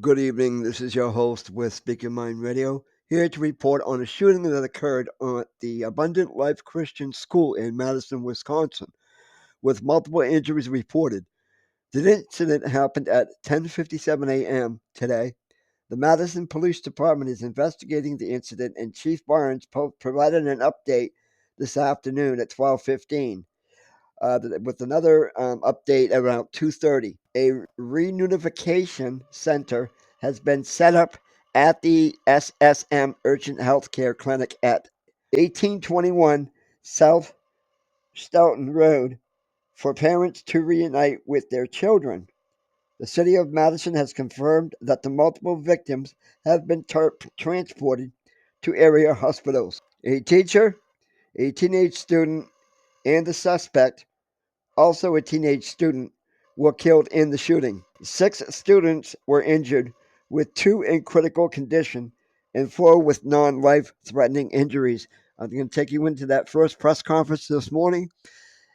Good evening. This is your host with Speaking Mind Radio, here to report on a shooting that occurred at the Abundant Life Christian School in Madison, Wisconsin, with multiple injuries reported. The incident happened at 10:57 a.m. today. The Madison Police Department is investigating the incident, and Chief Barnes provided an update this afternoon at 12:15 with another update around 2:30. A reunification center has been set up at the SSM Urgent Healthcare Clinic at 1821 South Stoughton Road for parents to reunite with their children. The city of Madison has confirmed that the multiple victims have been transported to area hospitals. A teacher, a teenage student, and the suspect, also a teenage student, were killed in the shooting. Six students were injured, with two in critical condition and four with non life threatening injuries. I'm going to take you into that first press conference this morning,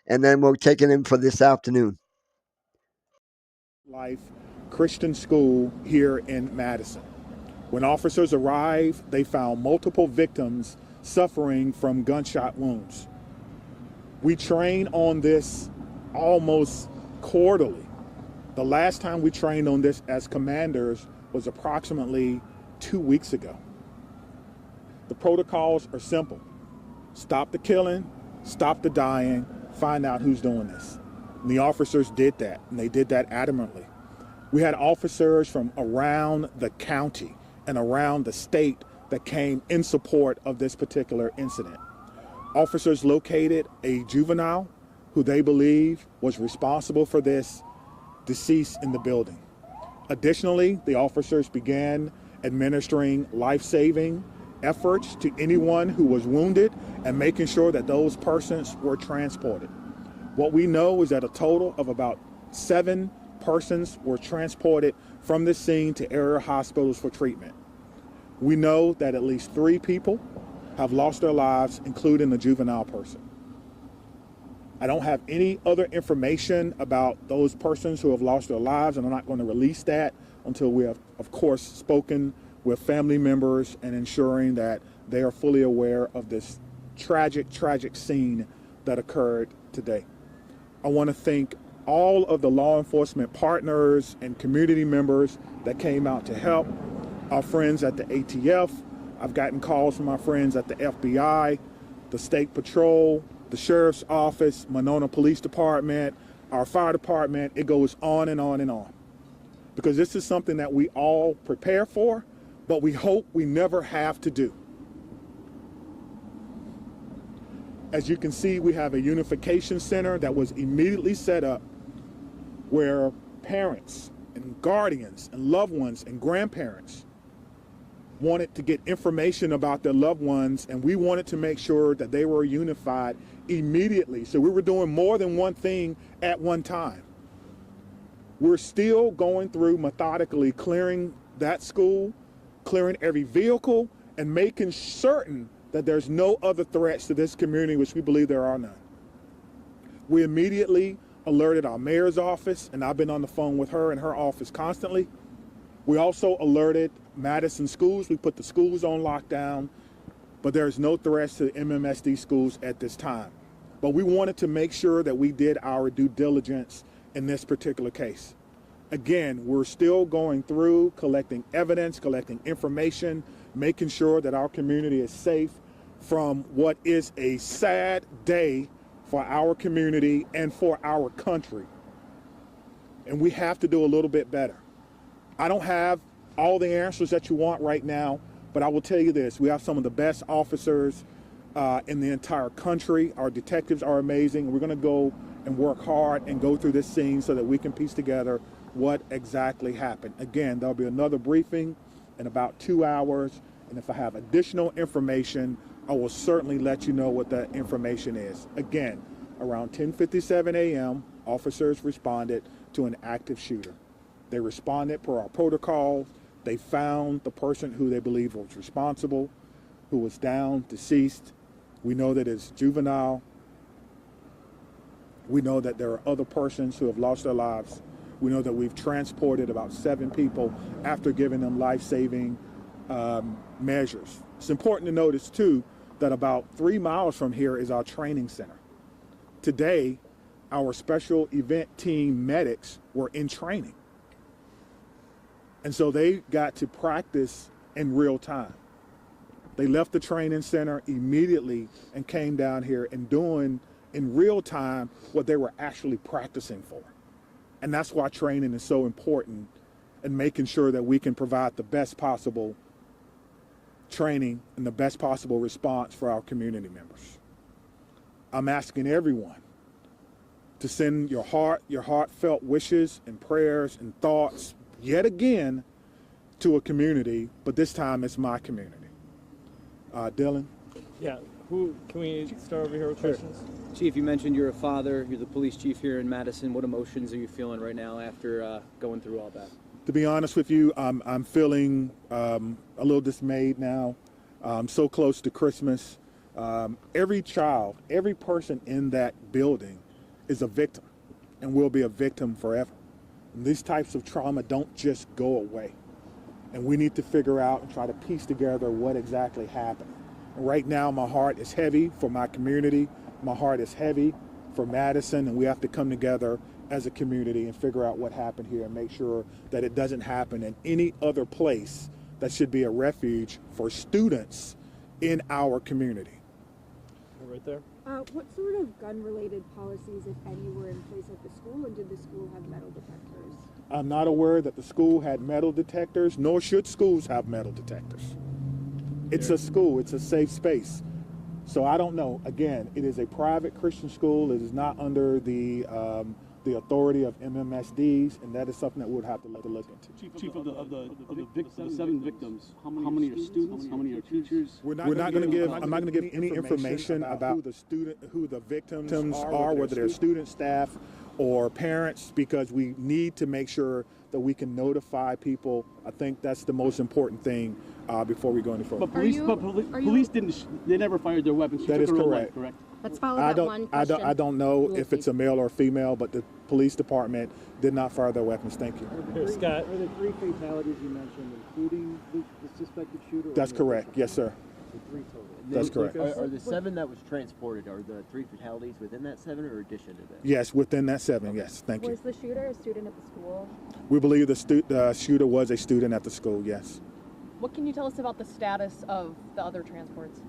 and then we'll take it in for this afternoon. Life Christian School here in Madison. When officers arrived, they found multiple victims suffering from gunshot wounds. We train on this almost quarterly. The last time we trained on this as commanders was approximately 2 weeks ago. The protocols are simple. Stop the killing, stop the dying, find out who's doing this. And the officers did that, and they did that adamantly. We had officers from around the county and around the state that came in support of this particular incident. Officers located a juvenile who they believe was responsible for this deceased in the building. Additionally, the officers began administering life-saving efforts to anyone who was wounded and making sure that those persons were transported. What we know is that a total of about 7 persons were transported from the scene to area hospitals for treatment. We know that at least 3 people have lost their lives, including a juvenile person. I don't have any other information about those persons who have lost their lives, and I'm not going to release that until we have, of course, spoken with family members and ensuring that they are fully aware of this tragic, tragic scene that occurred today. I want to thank all of the law enforcement partners and community members that came out to help. Our friends at the ATF. I've gotten calls from my friends at the FBI, the State Patrol, the Sheriff's Office, Monona Police Department, our fire department. It goes on and on and on. Because this is something that we all prepare for, but we hope we never have to do. As you can see, we have a unification center that was immediately set up where parents and guardians and loved ones and grandparents wanted to get information about their loved ones, and we wanted to make sure that they were unified immediately. So we were doing more than one thing at one time. We're still going through methodically clearing that school, clearing every vehicle, and making certain that there's no other threats to this community, which we believe there are none. We immediately alerted our mayor's office, and I've been on the phone with her and her office constantly. We also alerted Madison schools. We put the schools on lockdown, but there's no threats to MMSD schools at this time. But we wanted to make sure that we did our due diligence in this particular case. Again, we're still going through collecting evidence, collecting information, making sure that our community is safe from what is a sad day for our community and for our country. And we have to do a little bit better. I don't have all the answers that you want right now, but I will tell you this. We have some of the best officers in the entire country. Our detectives are amazing. We're going to go and work hard and go through this scene so that we can piece together what exactly happened. Again, there'll be another briefing in about 2 hours, and if I have additional information, I will certainly let you know what that information is. Again, around 10:57 a.m., officers responded to an active shooter. They responded per our protocol. They found the person who they believe was responsible, who was down, deceased. We know that it's juvenile. We know that there are other persons who have lost their lives. We know that we've transported about 7 people after giving them life-saving measures. It's important to notice, too, that about 3 miles from here is our training center. Today, our special event team medics were in training. And so they got to practice in real time. They left the training center immediately and came down here and doing in real time what they were actually practicing for. And that's why training is so important, and making sure that we can provide the best possible training and the best possible response for our community members. I'm asking everyone to send your heartfelt wishes and prayers and thoughts yet again to a community, but this time it's my community. Dylan? Yeah, can we start over here with questions? Chief, you mentioned you're a father, you're the police chief here in Madison. What emotions are you feeling right now after going through all that? To be honest with you, I'm feeling a little dismayed now. So close to Christmas. Every child, every person in that building is a victim and will be a victim forever. And these types of trauma don't just go away. And we need to figure out and try to piece together what exactly happened. And right now, my heart is heavy for my community. My heart is heavy for Madison, and we have to come together as a community and figure out what happened here and make sure that it doesn't happen in any other place that should be a refuge for students in our community. Right there. What sort of gun-related policies, if any, were in place at the school, and did the school have metal detectors? I'm not aware that the school had metal detectors, nor should schools have metal detectors. It's a school, it's a safe space. So I don't know. Again, it is a private Christian school. It is not under the authority of MMSDs, and that is something that we'll have to look into. Chief, of the 7 victims, how many are students? How many are teachers? I'm not going to give any information about who the victims are, whether they're students, staff, or parents, because we need to make sure that we can notify people. I think that's the most important thing before we go any further. But police they never fired their weapons. That is correct. Correct. Let's follow that one question. I don't know if it's a male or a female, but the police department did not fire their weapons. Thank you. Scott. Were the 3 fatalities you mentioned including the suspected shooter? That's correct. Yes, sir. So 3 total. That's correct. Are the 7 that was transported, are the 3 fatalities within that 7 or addition to that? Yes, within that 7. Yes, thank you. Was the shooter a student at the school? We believe the shooter was a student at the school. Yes. What can you tell us about the status of the other transports?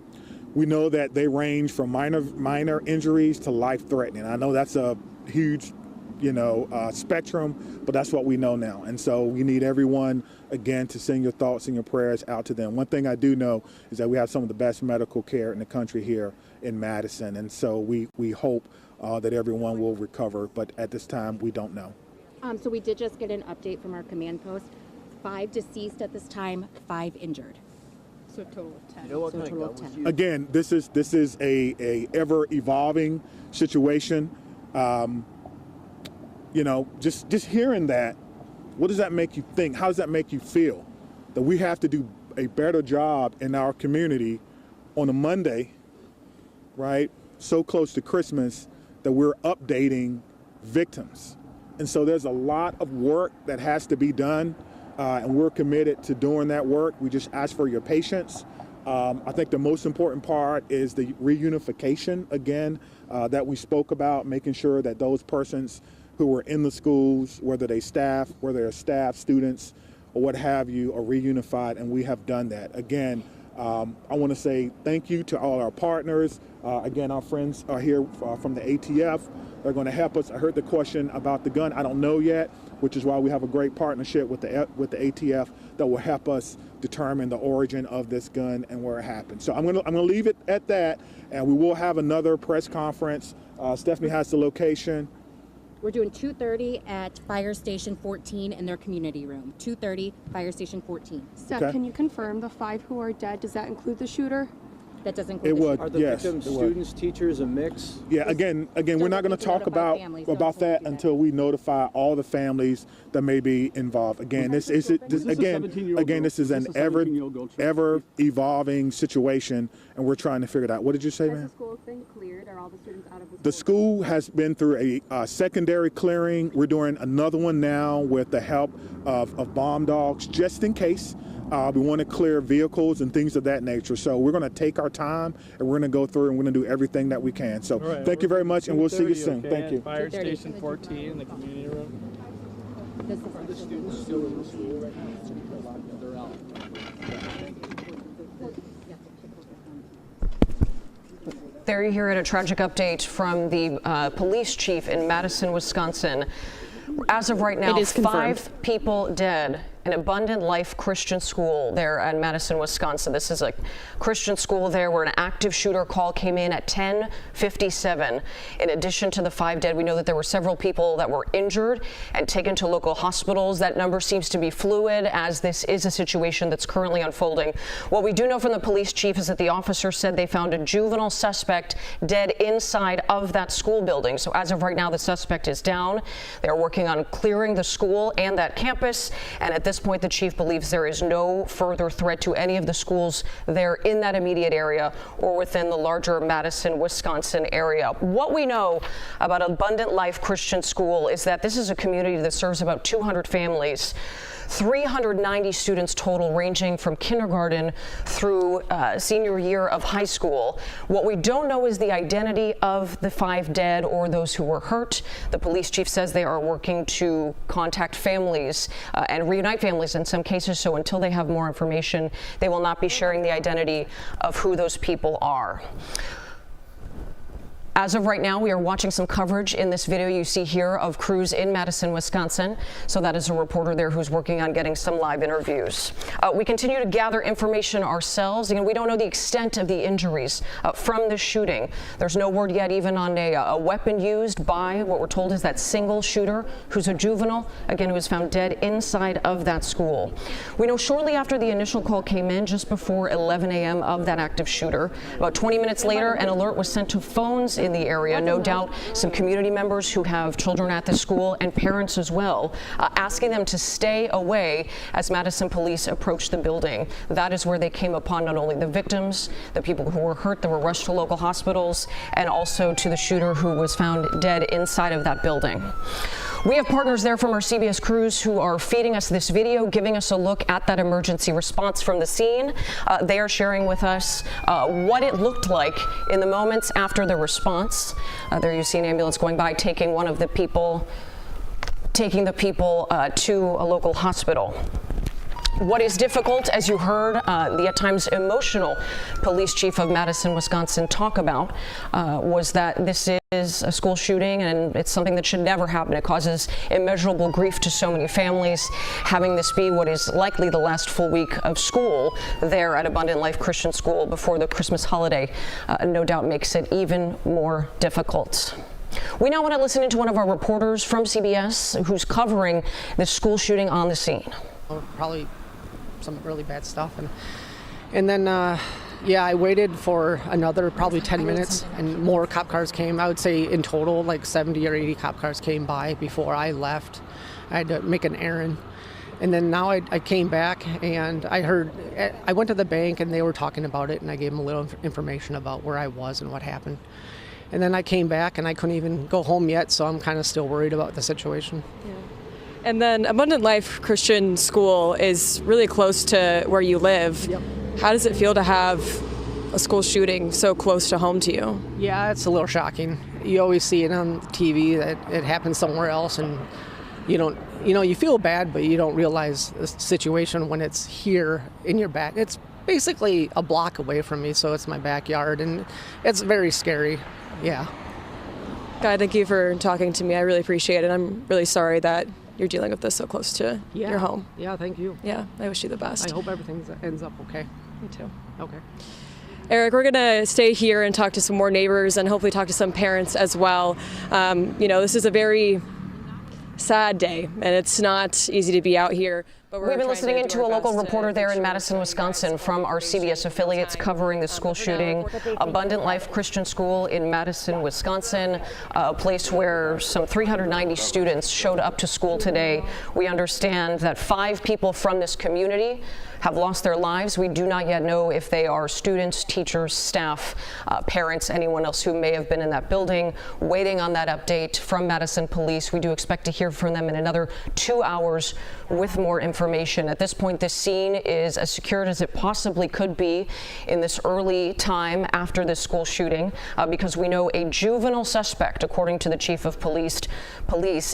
We know that they range from minor injuries to life-threatening. I know that's a huge, spectrum, but that's what we know now. And so we need everyone, again, to send your thoughts and your prayers out to them. One thing I do know is that we have some of the best medical care in the country here in Madison. And so we hope that everyone will recover, but at this time, we don't know. So we did just get an update from our command post. 5 deceased at this time, 5 injured. So a total of 10. You know what So a kind total of of gun was 10. used? Again, this is a ever evolving situation. Just hearing that, what does that make you think? How does that make you feel? That we have to do a better job in our community on a Monday, right? So close to Christmas, that we're updating victims. And so there's a lot of work that has to be done. And we're committed to doing that work. We just ask for your patience. I think the most important part is the reunification, again, that we spoke about, making sure that those persons who were in the schools, whether they're staff, students, or what have you, are reunified, and we have done that. Again, I want to say thank you to all our partners. Again, our friends are here from the ATF. They're going to help us. I heard the question about the gun. I don't know yet, which is why we have a great partnership with the ATF that will help us determine the origin of this gun and where it happened. So I'm going to leave it at that, and we will have another press conference. Stephanie has the location. We're doing 2:30 at Fire Station 14 in their community room. 2:30, Fire Station 14. Steph, Okay. can you confirm the 5 who are dead? Does that include the shooter? That doesn't include It the was, shooter. Are the yes. victims it was. students, teachers, a mix? Yeah, again, we're not going to talk about families. Don't that do that. until we notify all the families that may be involved. Again, this is an 17-year-old girl. ever evolving situation, and we're trying to figure it out. What did you say, Has the man? school been cleared? Are all the students out of the school? The school has been through a secondary clearing. We're doing another one now with the help of bomb dogs, just in case. We want to clear vehicles and things of that nature. So we're going to take our time, and we're going to go through and we're going to do everything that we can. So All right, thank you very much, and we'll see you soon. Okay, Thank you. Fire 2:30. Station 14 in the community room. This is Are the students still in the school right now? They're out. There you hear it, a tragic update from the police chief in Madison, Wisconsin. As of right now, It is confirmed. 5 people dead. An Abundant Life Christian school there in Madison, Wisconsin. This is a Christian school there where an active shooter call came in at 10:57. In addition to the 5 dead, we know that there were several people that were injured and taken to local hospitals. That number seems to be fluid as this is a situation that's currently unfolding. What we do know from the police chief is that the officer said they found a juvenile suspect dead inside of that school building. So as of right now, the suspect is down. They're working on clearing the school and that campus, and at this point, the chief believes there is no further threat to any of the schools there in that immediate area or within the larger Madison, Wisconsin area. What we know about Abundant Life Christian School is that this is a community that serves about 200 families. 390 students total, ranging from kindergarten through senior year of high school. What we don't know is the identity of the 5 dead or those who were hurt. The police chief says they are working to contact families and reunite families in some cases. So until they have more information, they will not be sharing the identity of who those people are. As of right now, we are watching some coverage in this video you see here of crews in Madison, Wisconsin. So that is a reporter there who's working on getting some live interviews. We continue to gather information ourselves. Again, we don't know the extent of the injuries from the shooting. There's no word yet even on a weapon used by what we're told is that single shooter who's a juvenile, again, who was found dead inside of that school. We know shortly after the initial call came in, just before 11 a.m. of that active shooter, about 20 minutes later, an alert was sent to phones in the area. No doubt some community members who have children at the school and parents as well, asking them to stay away as Madison police approached the building. That is where they came upon not only the victims, the people who were hurt that were rushed to local hospitals, and also to the shooter who was found dead inside of that building. We have partners there from our CBS crews who are feeding us this video, giving us a look at that emergency response from the scene. They are sharing with us what it looked like in the moments after the response. There you see an ambulance going by, taking the people to a local hospital. What is difficult, as you heard the at times emotional police chief of Madison, Wisconsin talk about, was that this is a school shooting and it's something that should never happen. It causes immeasurable grief to so many families. Having this be what is likely the last full week of school there at Abundant Life Christian School before the Christmas holiday no doubt makes it even more difficult. We now want to listen into one of our reporters from CBS who's covering this school shooting on the scene. Probably some really bad stuff, and then I waited for another probably 10 minutes and more cop cars came. I would say in total like 70 or 80 cop cars came by before I left. I had to make an errand, and then now I came back and I went to the bank and they were talking about it, and I gave them a little information about where I was and what happened. And then I came back and I couldn't even go home yet, so I'm kind of still worried about the situation. Yeah. And then Abundant Life Christian School is really close to where you live. Yep. How does it feel to have a school shooting so close to home to you? Yeah, it's a little shocking. You always see it on TV that it happens somewhere else, and you feel bad, but you don't realize the situation when it's here in your back. It's basically a block away from me, so it's my backyard, and it's very scary. Yeah. Guy, thank you for talking to me. I really appreciate it. I'm really sorry that you're dealing with this so close to your home. Yeah, thank you. Yeah, I wish you the best. I hope everything ends up okay. Me too. Okay. Eric, we're going to stay here and talk to some more neighbors and hopefully talk to some parents as well. This is a very sad day, and it's not easy to be out here. We've been listening into a local reporter there in Madison, Wisconsin, from our CBS affiliates covering the school shooting. Abundant Life Christian School in Madison, Wisconsin, a place where some 390 students showed up to school today. We understand that 5 people from this community have lost their lives. We do not yet know if they are students, teachers, staff, parents, anyone else who may have been in that building. Waiting on that update from Madison Police. We do expect to hear from them in another 2 hours with more information. At this point, this scene is as secured as it possibly could be in this early time after this school shooting, because we know a juvenile suspect, according to the chief of police,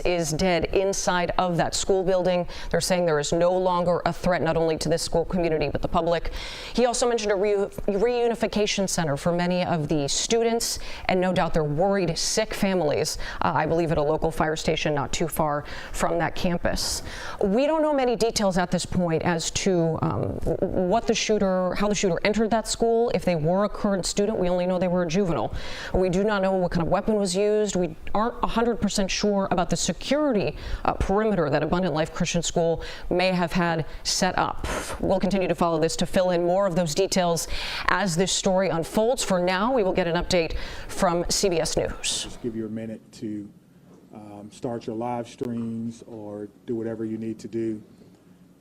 is dead inside of that school building. They're saying there is no longer a threat, not only to this school community, but the public. He also mentioned a reunification center for many of the students and no doubt their worried, sick families, I believe at a local fire station not too far from that campus. We don't know many details at this point as to how the shooter entered that school. If they were a current student, we only know they were a juvenile. We do not know what kind of weapon was used. We aren't 100% sure about the security perimeter that Abundant Life Christian School may have had set up. We'll continue to follow this to fill in more of those details as this story unfolds. For now, we will get an update from CBS News. Just give you a minute to start your live streams or do whatever you need to do.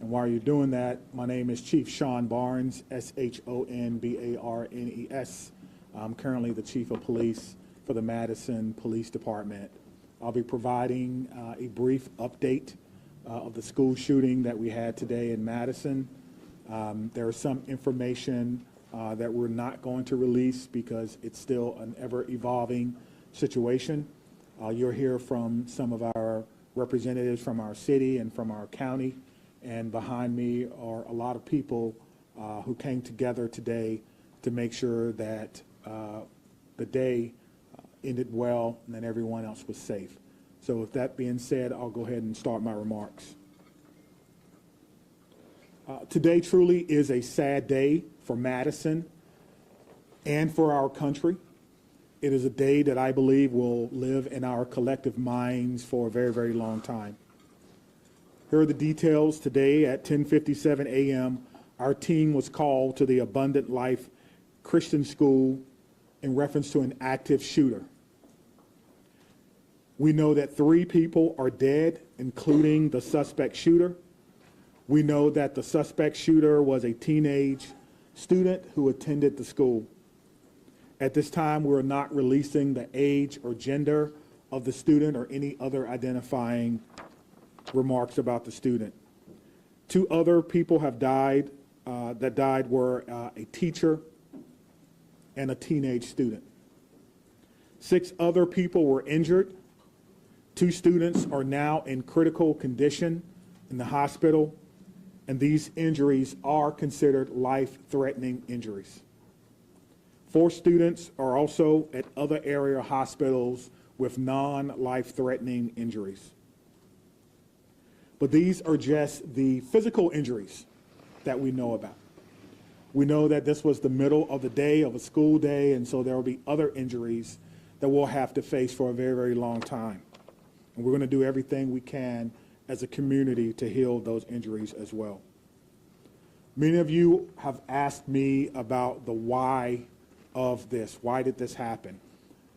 And while you're doing that, my name is Chief Sean Barnes, SHONBARNES. I'm currently the Chief of Police for the Madison Police Department. I'll be providing a brief update of the school shooting that we had today in Madison. There is some information that we're not going to release because it's still an ever-evolving situation. You'll hear from some of our representatives from our city and from our county, and behind me are a lot of people who came together today to make sure that the day ended well and that everyone else was safe. So with that being said, I'll go ahead and start my remarks. Today truly is a sad day for Madison and for our country. It is a day that I believe will live in our collective minds for a very, very long time. Here are the details. Today at 10:57 a.m., our team was called to the Abundant Life Christian School in reference to an active shooter. We know that 3 people are dead, including the suspect shooter. We know that the suspect shooter was a teenage student who attended the school. At this time, we're not releasing the age or gender of the student or any other identifying remarks about the student. 2 other people have died that died were a teacher and a teenage student. 6 other people were injured. 2 students are now in critical condition in the hospital, and these injuries are considered life-threatening injuries. 4 students are also at other area hospitals with non-life-threatening injuries. But these are just the physical injuries that we know about. We know that this was the middle of the day, of a school day, and so there will be other injuries that we'll have to face for a very, very long time. And we're going to do everything we can as a community to heal those injuries as well. Many of you have asked me about the why of this. Why did this happen?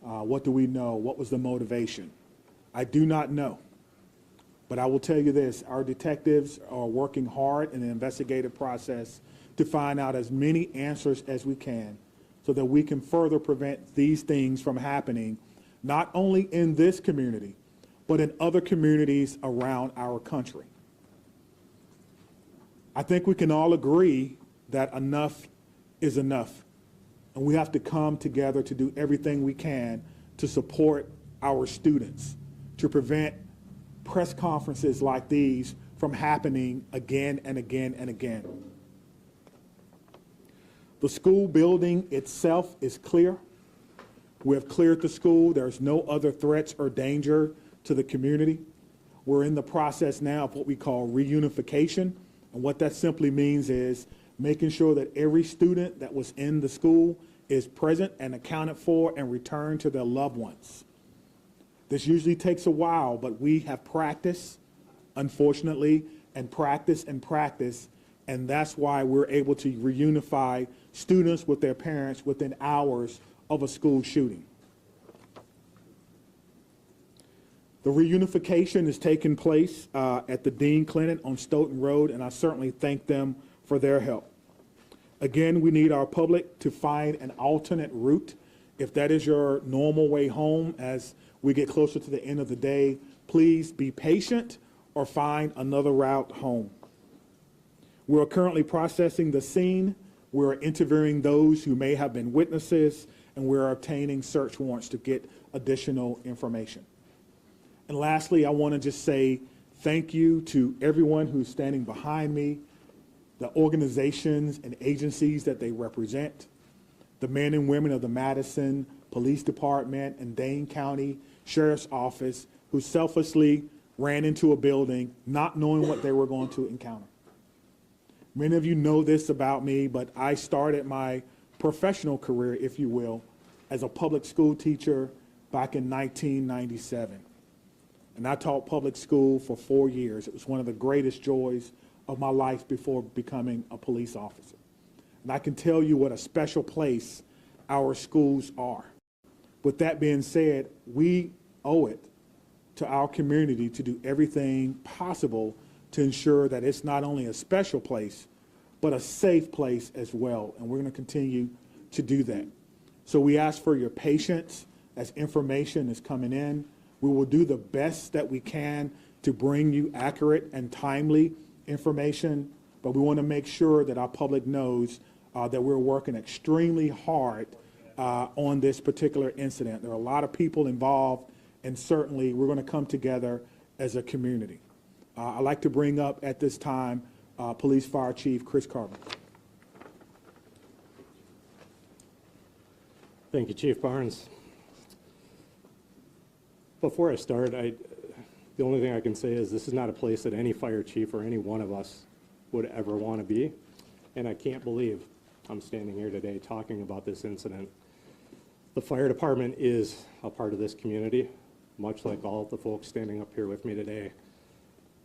What do we know? What was the motivation? I do not know. But I will tell you this, our detectives are working hard in the investigative process to find out as many answers as we can so that we can further prevent these things from happening, not only in this community, but in other communities around our country. I think we can all agree that enough is enough. And we have to come together to do everything we can to support our students, to prevent press conferences like these from happening again and again and again. The school building itself is clear. We have cleared the school. There's no other threats or danger to the community. We're in the process now of what we call reunification. And what that simply means is making sure that every student that was in the school is present and accounted for and returned to their loved ones. This usually takes a while, but we have practiced, unfortunately, and practice and practice, and that's why we're able to reunify students with their parents within hours of a school shooting. The reunification is taking place at the Dean Clinic on Stoughton Road, and I certainly thank them for their help. Again, we need our public to find an alternate route. If that is your normal way home as we get closer to the end of the day, please be patient or find another route home. We're currently processing the scene. We're interviewing those who may have been witnesses, and we're obtaining search warrants to get additional information. And lastly, I want to just say thank you to everyone who's standing behind me, the organizations and agencies that they represent, the men and women of the Madison Police Department and Dane County Sheriff's Office who selflessly ran into a building not knowing what they were going to encounter. Many of you know this about me, but I started my professional career, if you will, as a public school teacher back in 1997. And I taught public school for 4 years. It was one of the greatest joys of my life before becoming a police officer. And I can tell you what a special place our schools are. With that being said, we owe it to our community to do everything possible to ensure that it's not only a special place, but a safe place as well. And we're going to continue to do that. So we ask for your patience as information is coming in. We will do the best that we can to bring you accurate and timely information, but we want to make sure that our public knows that we're working extremely hard on this particular incident. There are a lot of people involved, and certainly we're going to come together as a community. I'd like to bring up at this time Police Fire Chief Chris Carver. Thank you, Chief Barnes. Before I start, the only thing I can say is this is not a place that any fire chief or any one of us would ever want to be, and I can't believe I'm standing here today talking about this incident. The fire department is a part of this community, much like all of the folks standing up here with me today.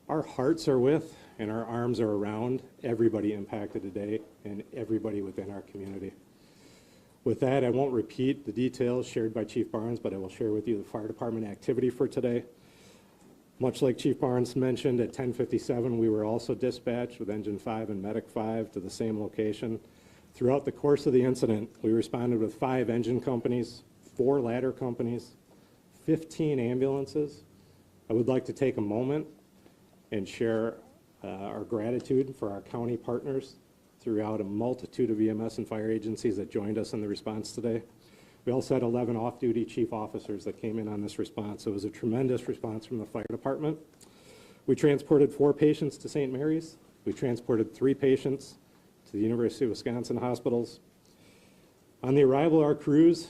Our hearts are with and our arms are around everybody impacted today and everybody within our community. With that, I won't repeat the details shared by Chief Barnes, but I will share with you the fire department activity for today. Much like Chief Barnes mentioned, at 10:57, we were also dispatched with Engine 5 and Medic 5 to the same location. Throughout the course of the incident, we responded with 5 engine companies, 4 ladder companies, 15 ambulances. I would like to take a moment and share our gratitude for our county partners throughout a multitude of EMS and fire agencies that joined us in the response today. We also had 11 off-duty chief officers that came in on this response. So it was a tremendous response from the fire department. We transported 4 patients to St. Mary's. We transported 3 patients to the University of Wisconsin hospitals. On the arrival of our crews,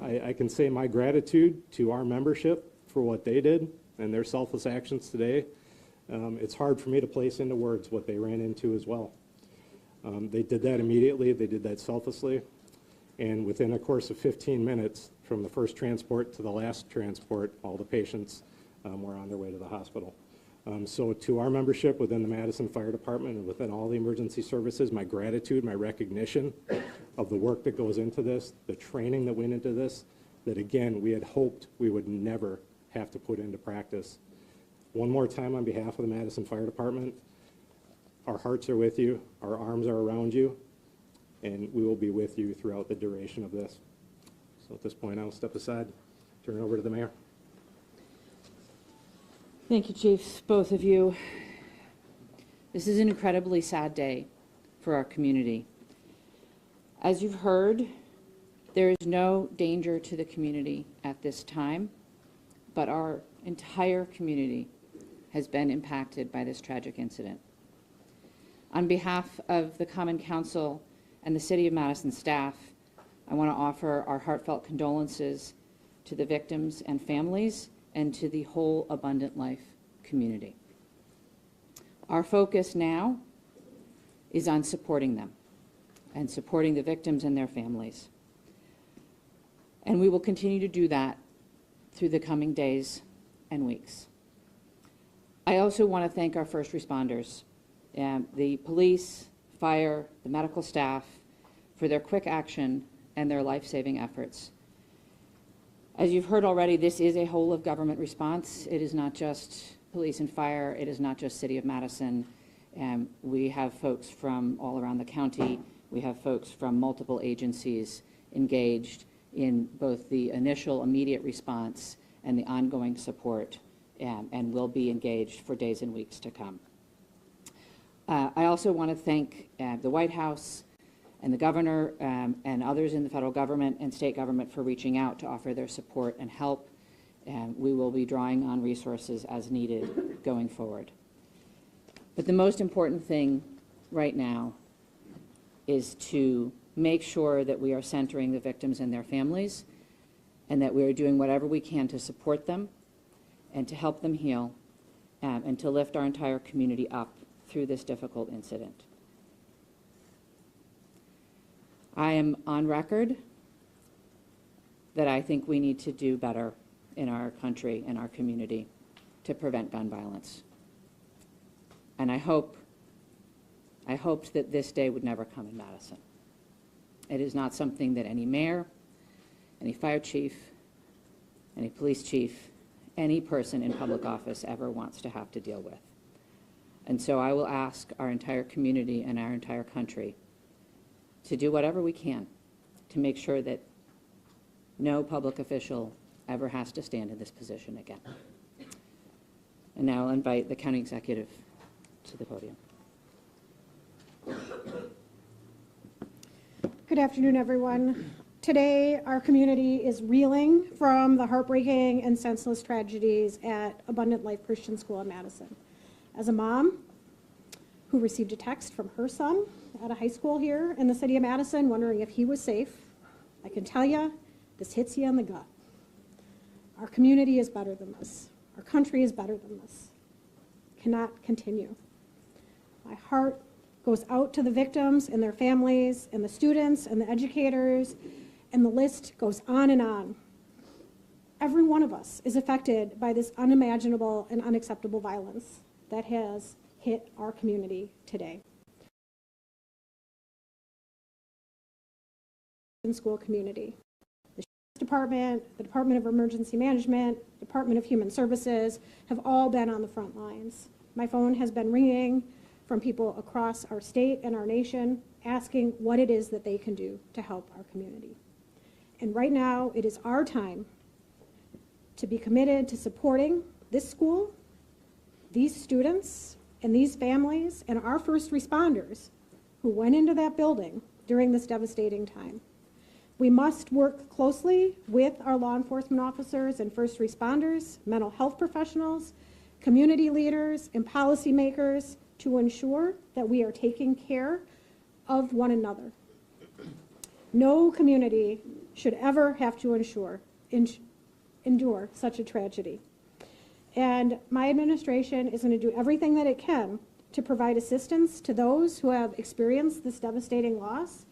I can say my gratitude to our membership for what they did and their selfless actions today. It's hard for me to place into words what they ran into as well. They did that immediately, they did that selflessly, and within a course of 15 minutes from the first transport to the last transport, all the patients were on their way to the hospital. So to our membership within the Madison Fire Department and within all the emergency services, my gratitude, my recognition of the work that goes into this, the training that went into this, that again, we had hoped we would never have to put into practice. One more time on behalf of the Madison Fire Department, our hearts are with you, our arms are around you, and we will be with you throughout the duration of this. So at this point, I'll step aside, turn it over to the mayor. Thank you, Chiefs, both of you. This is an incredibly sad day for our community. As you've heard, there is no danger to the community at this time, but our entire community has been impacted by this tragic incident. On behalf of the Common Council and the City of Madison staff, I want to offer our heartfelt condolences to the victims and families and to the whole Abundant Life community. Our focus now is on supporting them and supporting the victims and their families. And we will continue to do that through the coming days and weeks. I also want to thank our first responders, the police, fire, the medical staff, for their quick action and their life-saving efforts. As you've heard already, this is a whole of government response. It is not just police and fire. It is not just City of Madison. We have folks from all around the county. We have folks from multiple agencies engaged in both the initial immediate response and the ongoing support, and will be engaged for days and weeks to come. I also want to thank the White House and the governor and others in the federal government and state government for reaching out to offer their support and help. We will be drawing on resources as needed going forward. But the most important thing right now is to make sure that we are centering the victims and their families, and that we are doing whatever we can to support them and to help them heal, and to lift our entire community up through this difficult incident. I am on record that I think we need to do better in our country and our community to prevent gun violence. And I hoped that this day would never come in Madison. It is not something that any mayor, any fire chief, any police chief, any person in public office ever wants to have to deal with. And so I will ask our entire community and our entire country to do whatever we can to make sure that no public official ever has to stand in this position again. And now I'll invite the county executive to the podium. Good afternoon, everyone. Today, our community is reeling from the heartbreaking and senseless tragedies at Abundant Life Christian School in Madison. As a mom who received a text from her son at a high school here in the city of Madison wondering if he was safe, I can tell you, this hits you in the gut. Our community is better than this. Our country is better than this. It cannot continue. My heart goes out to the victims and their families and the students and the educators, and the list goes on and on. Every one of us is affected by this unimaginable and unacceptable violence that has hit our community today. School community. The Sheriff's Department, the Department of Emergency Management, Department of Human Services have all been on the front lines. My phone has been ringing from people across our state and our nation asking what it is that they can do to help our community. And right now, it is our time to be committed to supporting this school, these students, and these families, and our first responders who went into that building during this devastating time. We must work closely with our law enforcement officers and first responders, mental health professionals, community leaders, and policymakers to ensure that we are taking care of one another. No community should ever have to endure such a tragedy. And my administration is going to do everything that it can to provide assistance to those who have experienced this devastating loss,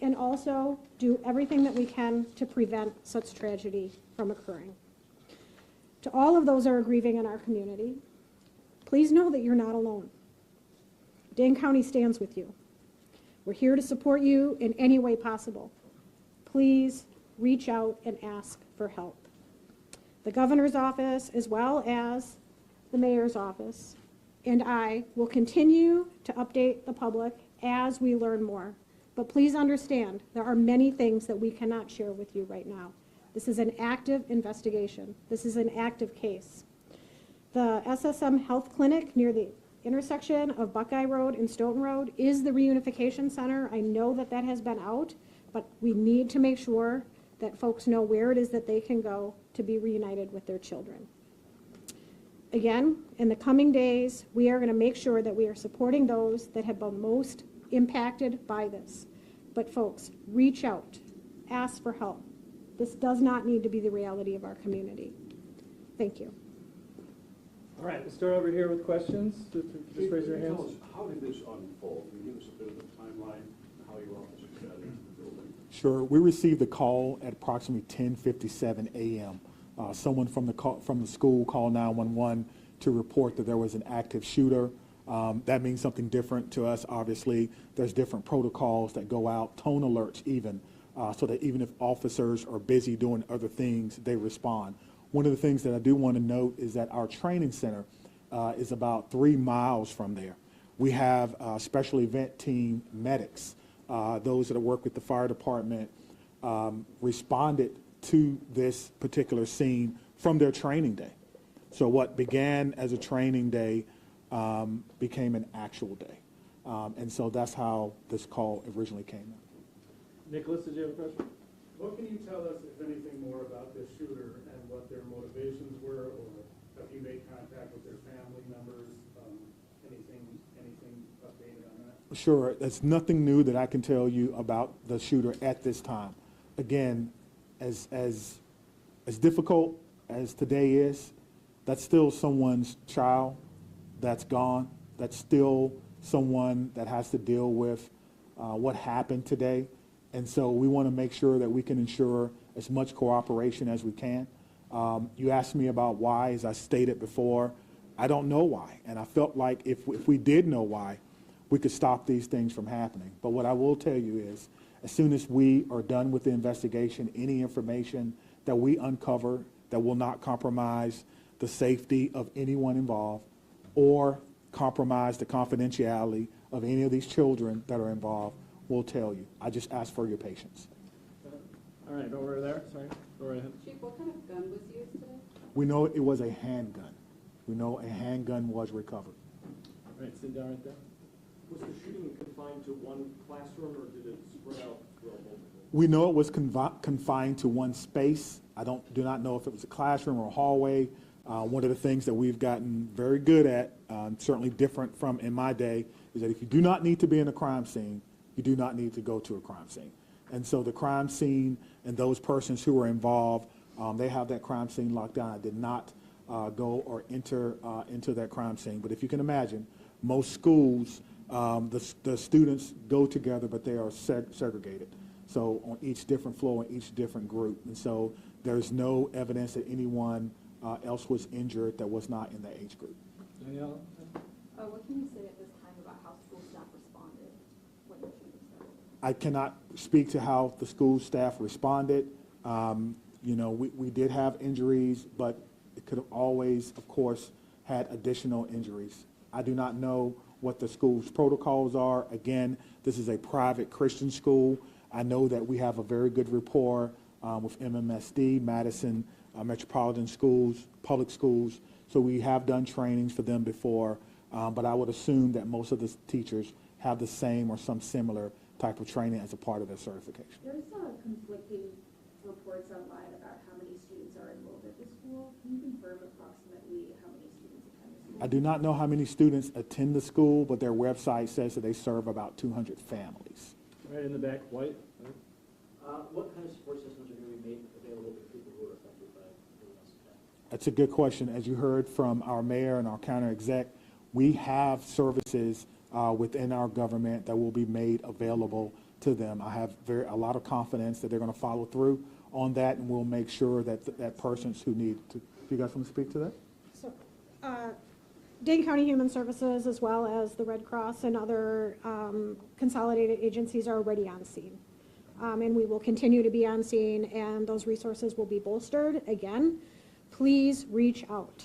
and also do everything that we can to prevent such tragedy from occurring. To all of those who are grieving in our community, please know that you're not alone. Dane County stands with you. We're here to support you in any way possible. Please reach out and ask for help. The governor's office, as well as the mayor's office, and I will continue to update the public as we learn more. But please understand, there are many things that we cannot share with you right now. This is an active investigation. This is an active case. The SSM Health Clinic near the intersection of Buckeye Road and Stoughton Road is the reunification center. I know that that has been out, but we need to make sure that folks know where it is that they can go to be reunited with their children. Again, in the coming days, we are going to make sure that we are supporting those that have been most impacted by this. But folks, reach out, ask for help. This does not need to be the reality of our community. Thank you. All right, we'll start over here with questions. Just raise your hands. Tell us, how did this unfold? Can you give us a bit of a timeline, how your officers got into the building? Sure. We received the call at approximately 10:57 a.m. Someone from the school called 911 to report that there was an active shooter. That means something different to us, obviously. There's different protocols that go out, tone alerts even, so that even if officers are busy doing other things, they respond. One of the things that I do want to note is that our training center is about 3 miles from there. We have special event team medics, those that work with the fire department, responded to this particular scene from their training day. So what began as a training day became an actual day. And so that's how this call originally came in. Nicholas, did you have a question? What can you tell us, if anything, more about this shooter and what their motivations were, or have you made contact with their family members? Anything updated on that? Sure, there's nothing new that I can tell you about the shooter at this time. Again, as difficult as today is, that's still someone's child that's gone. That's still someone that has to deal with what happened today. And so we want to make sure that we can ensure as much cooperation as we can. You asked me about why, as I stated before. I don't know why. And I felt like if we did know why, we could stop these things from happening. But what I will tell you is, as soon as we are done with the investigation, any information that we uncover that will not compromise the safety of anyone involved or compromise the confidentiality of any of these children that are involved, we'll tell you. I just ask for your patience. All right, over there. Sorry, go right ahead. Chief, what kind of gun was used today? We know it was a handgun. We know a handgun was recovered. All right, sit down right there. Was the shooting confined to one classroom, or did it spread out throughout multiple? We know it was confined to one space. I do not know if it was a classroom or a hallway. One of the things that we've gotten very good at, certainly different from in my day, is that if you do not need to be in a crime scene, you do not need to go to a crime scene. And so the crime scene and those persons who were involved, they have that crime scene locked down. I did not go or enter into that crime scene. But if you can imagine, most schools, the students go together, but they are segregated. So on each different floor, in each different group. And so there's no evidence that anyone else was injured that was not in the age group. Danielle? What can you say at this time about how school staff responded when the shooting started? I cannot speak to how the school staff responded. You know, we did have injuries, but it could have always, of course, had additional injuries. I do not know what the school's protocols are. Again, this is a private Christian school. I know that we have a very good rapport with MMSD, Madison Metropolitan Schools, public schools. So we have done trainings for them before, but I would assume that most of the teachers have the same or some similar type of training as a part of their certification. There's conflicting reports online about how many students are enrolled at the school. Can you confirm approximately how many students attend the school? I do not know how many students attend the school, but their website says that they serve about 200 families. Right in the back, white. What kind of support systems are going to be made available to people who are affected by the attack? That's a good question. As you heard from our mayor and our county exec, we have services within our government that will be made available to them. I have a lot of confidence that they're going to follow through on that, and we'll make sure that that persons who need to. Do you guys want to speak to that? So, Dane County Human Services, as well as the Red Cross and other consolidated agencies, are already on scene. And we will continue to be on scene, and those resources will be bolstered. Again, please reach out.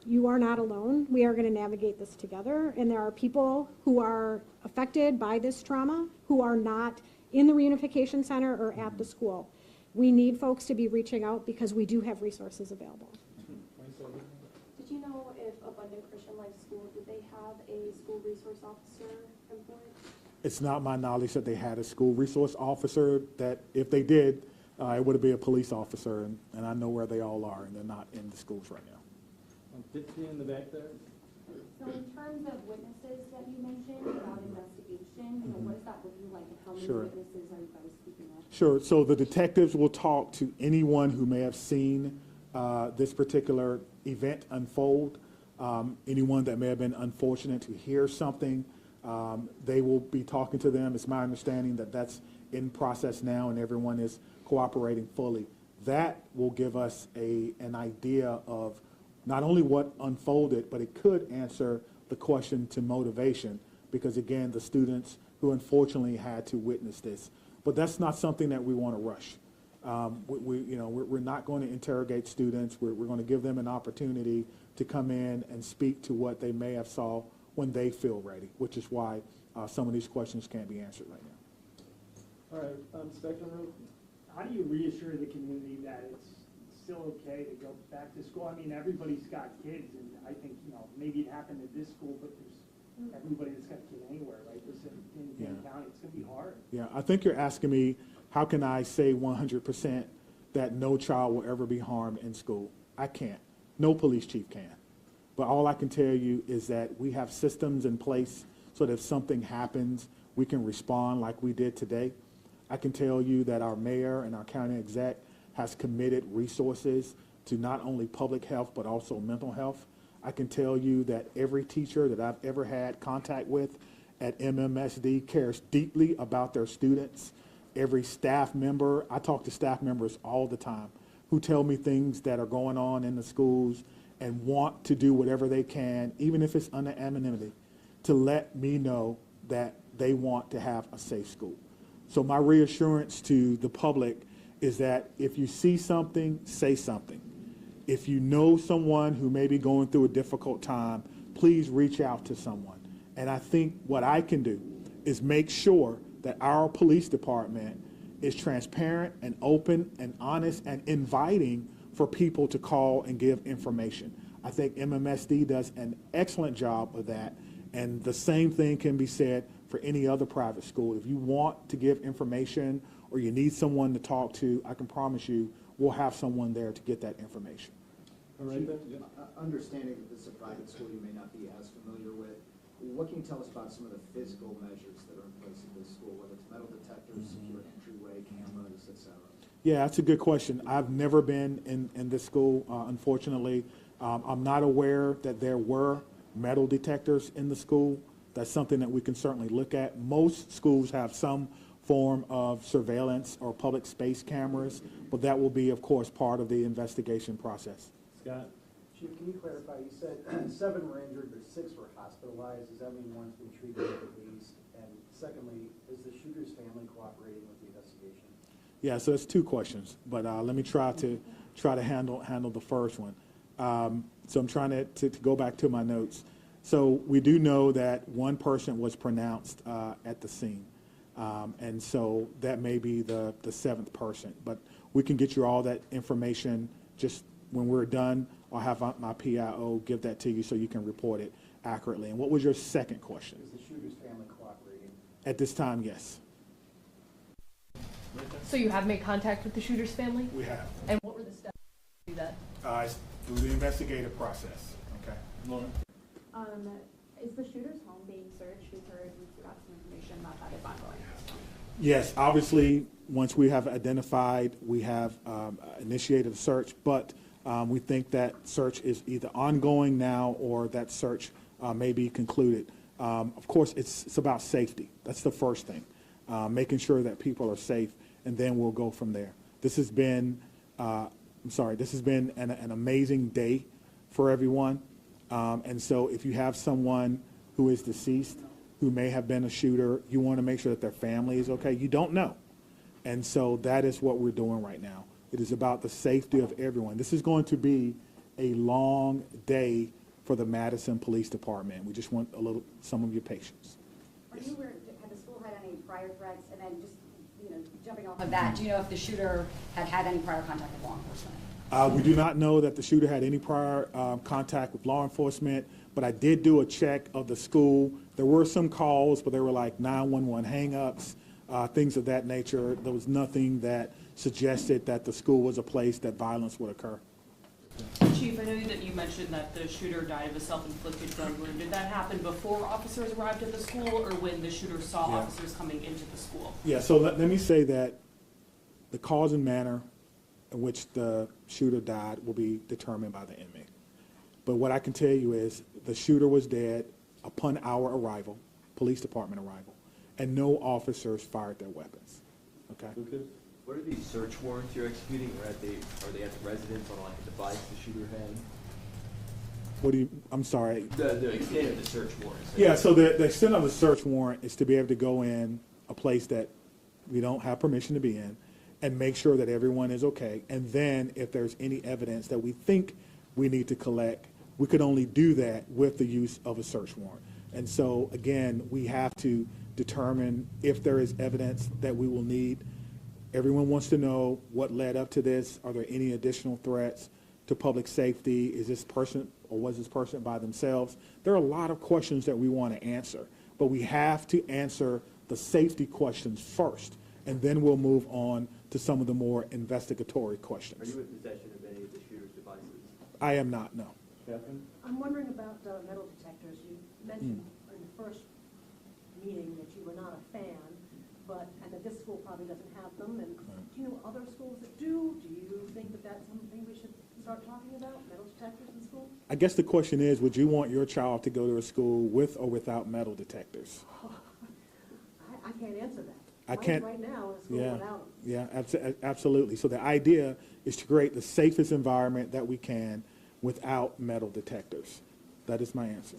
You are not alone. We are going to navigate this together, and there are people who are affected by this trauma who are not in the reunification center or at the school. We need folks to be reaching out because we do have resources available. Did you know if Abundant Christian Life School, did they have a school resource officer employed? It's not my knowledge that they had a school resource officer. That if they did, it would be a police officer, and I know where they all are, and they're not in the schools right now. 15 in the back there. So in terms of witnesses that you mentioned about investigation, what is that looking like, and how many Sure. witnesses are you guys speaking of? Sure. So the detectives will talk to anyone who may have seen this particular event unfold, anyone that may have been unfortunate to hear something. They will be talking to them. It's my understanding that that's in process now, and everyone is cooperating fully. That will give us an idea of not only what unfolded, but it could answer the question to motivation, because again, the students who unfortunately had to witness this. But that's not something that we want to rush. We're not going to interrogate students. We're going to give them an opportunity to come in and speak to what they may have saw when they feel ready, which is why some of these questions can't be answered right now. All right, Inspector Rowe. How do you reassure the community that it's still okay to go back to school? I mean, everybody's got kids, and I think, maybe it happened at this school, but there's everybody that's got a kid anywhere, right? This in Dane County, it's going to be hard. Yeah, I think you're asking me, how can I say 100% that no child will ever be harmed in school? I can't. No police chief can. But all I can tell you is that we have systems in place so that if something happens, we can respond like we did today. I can tell you that our mayor and our county exec has committed resources to not only public health, but also mental health. I can tell you that every teacher that I've ever had contact with at MMSD cares deeply about their students. Every staff member, I talk to staff members all the time who tell me things that are going on in the schools and want to do whatever they can, even if it's under anonymity, to let me know that they want to have a safe school. So my reassurance to the public is that if you see something, say something. If you know someone who may be going through a difficult time, please reach out to someone. And I think what I can do is make sure that our police department is transparent and open and honest and inviting for people to call and give information. I think MMSD does an excellent job of that, and the same thing can be said for any other private school. If you want to give information or you need someone to talk to, I can promise you we'll have someone there to get that information. All right, then. Understanding that this is a private school you may not be as familiar with, what can you tell us about some of the physical measures that are in place at this school, whether it's metal detectors, secure entryway, cameras, et cetera? Yeah, that's a good question. I've never been in this school, unfortunately. I'm not aware that there were metal detectors in the school. That's something that we can certainly look at. Most schools have some form of surveillance or public space cameras, but that will be, of course, part of the investigation process. Scott. Chief, can you clarify? You said 7 were injured, but 6 were hospitalized. Does that mean one's been treated at least? And secondly, is the shooter's family cooperating with the investigation? Yeah, so that's 2 questions, but let me try to handle the first one. So I'm trying to go back to my notes. So we do know that 1 person was pronounced at the scene, and so that may be the 7th person. But we can get you all that information just when we're done. I'll have my PIO give that to you so you can report it accurately. And what was your second question? Is the shooter's family cooperating? At this time, yes. So you have made contact with the shooter's family? We have. And what were the steps to do that? It's through the investigative process. Okay. Lauren. Is the shooter's home being searched? We've got some information about that is ongoing. Yes, obviously, once we have identified, we have initiated a search, but we think that search is either ongoing now or that search may be concluded. Of course, it's about safety. That's the first thing, making sure that people are safe, and then we'll go from there. This has been, this has been an amazing day for everyone. And so if you have someone who is deceased, who may have been a shooter, you want to make sure that their family is okay. You don't know. And so that is what we're doing right now. It is about the safety of everyone. This is going to be a long day for the Madison Police Department. We just want some of your patience. Are you aware, had the school had any prior threats? And then just, jumping off of that, do you know if the shooter had any prior contact with law enforcement? We do not know that the shooter had any prior contact with law enforcement, but I did do a check of the school. There were some calls, but they were like 911 hang-ups, things of that nature. There was nothing that suggested that the school was a place that violence would occur. Chief, I know that you mentioned that the shooter died of a self-inflicted gun wound. Did that happen before officers arrived at the school or when the shooter saw officers coming into the school? Yeah, so let me say that the cause and manner in which the shooter died will be determined by the inmate. But what I can tell you is the shooter was dead upon our arrival, police department arrival, and no officers fired their weapons. Okay? What are these search warrants you're executing? Are they at the residence on like a device the shooter had? What do you, I'm sorry. The extent of the search warrant. Yeah, so the extent of the search warrant is to be able to go in a place that we don't have permission to be in and make sure that everyone is okay. And then if there's any evidence that we think we need to collect, we could only do that with the use of a search warrant. And so, again, we have to determine if there is evidence that we will need. Everyone wants to know what led up to this. Are there any additional threats to public safety? Is this person or was this person by themselves? There are a lot of questions that we want to answer, but we have to answer the safety questions first, and then we'll move on to some of the more investigatory questions. Are you in possession of any of the shooter's devices? I am not, no. I'm wondering about metal detectors. You mentioned in the first meeting that you were not a fan, and that this school probably doesn't have them. And do you know other schools that do? Do you think that that's something we should start talking about, metal detectors in schools? I guess the question is, would you want your child to go to a school with or without metal detectors? I can't answer that. I can't. Right now in a school without them. Yeah, absolutely. So the idea is to create the safest environment that we can without metal detectors. That is my answer.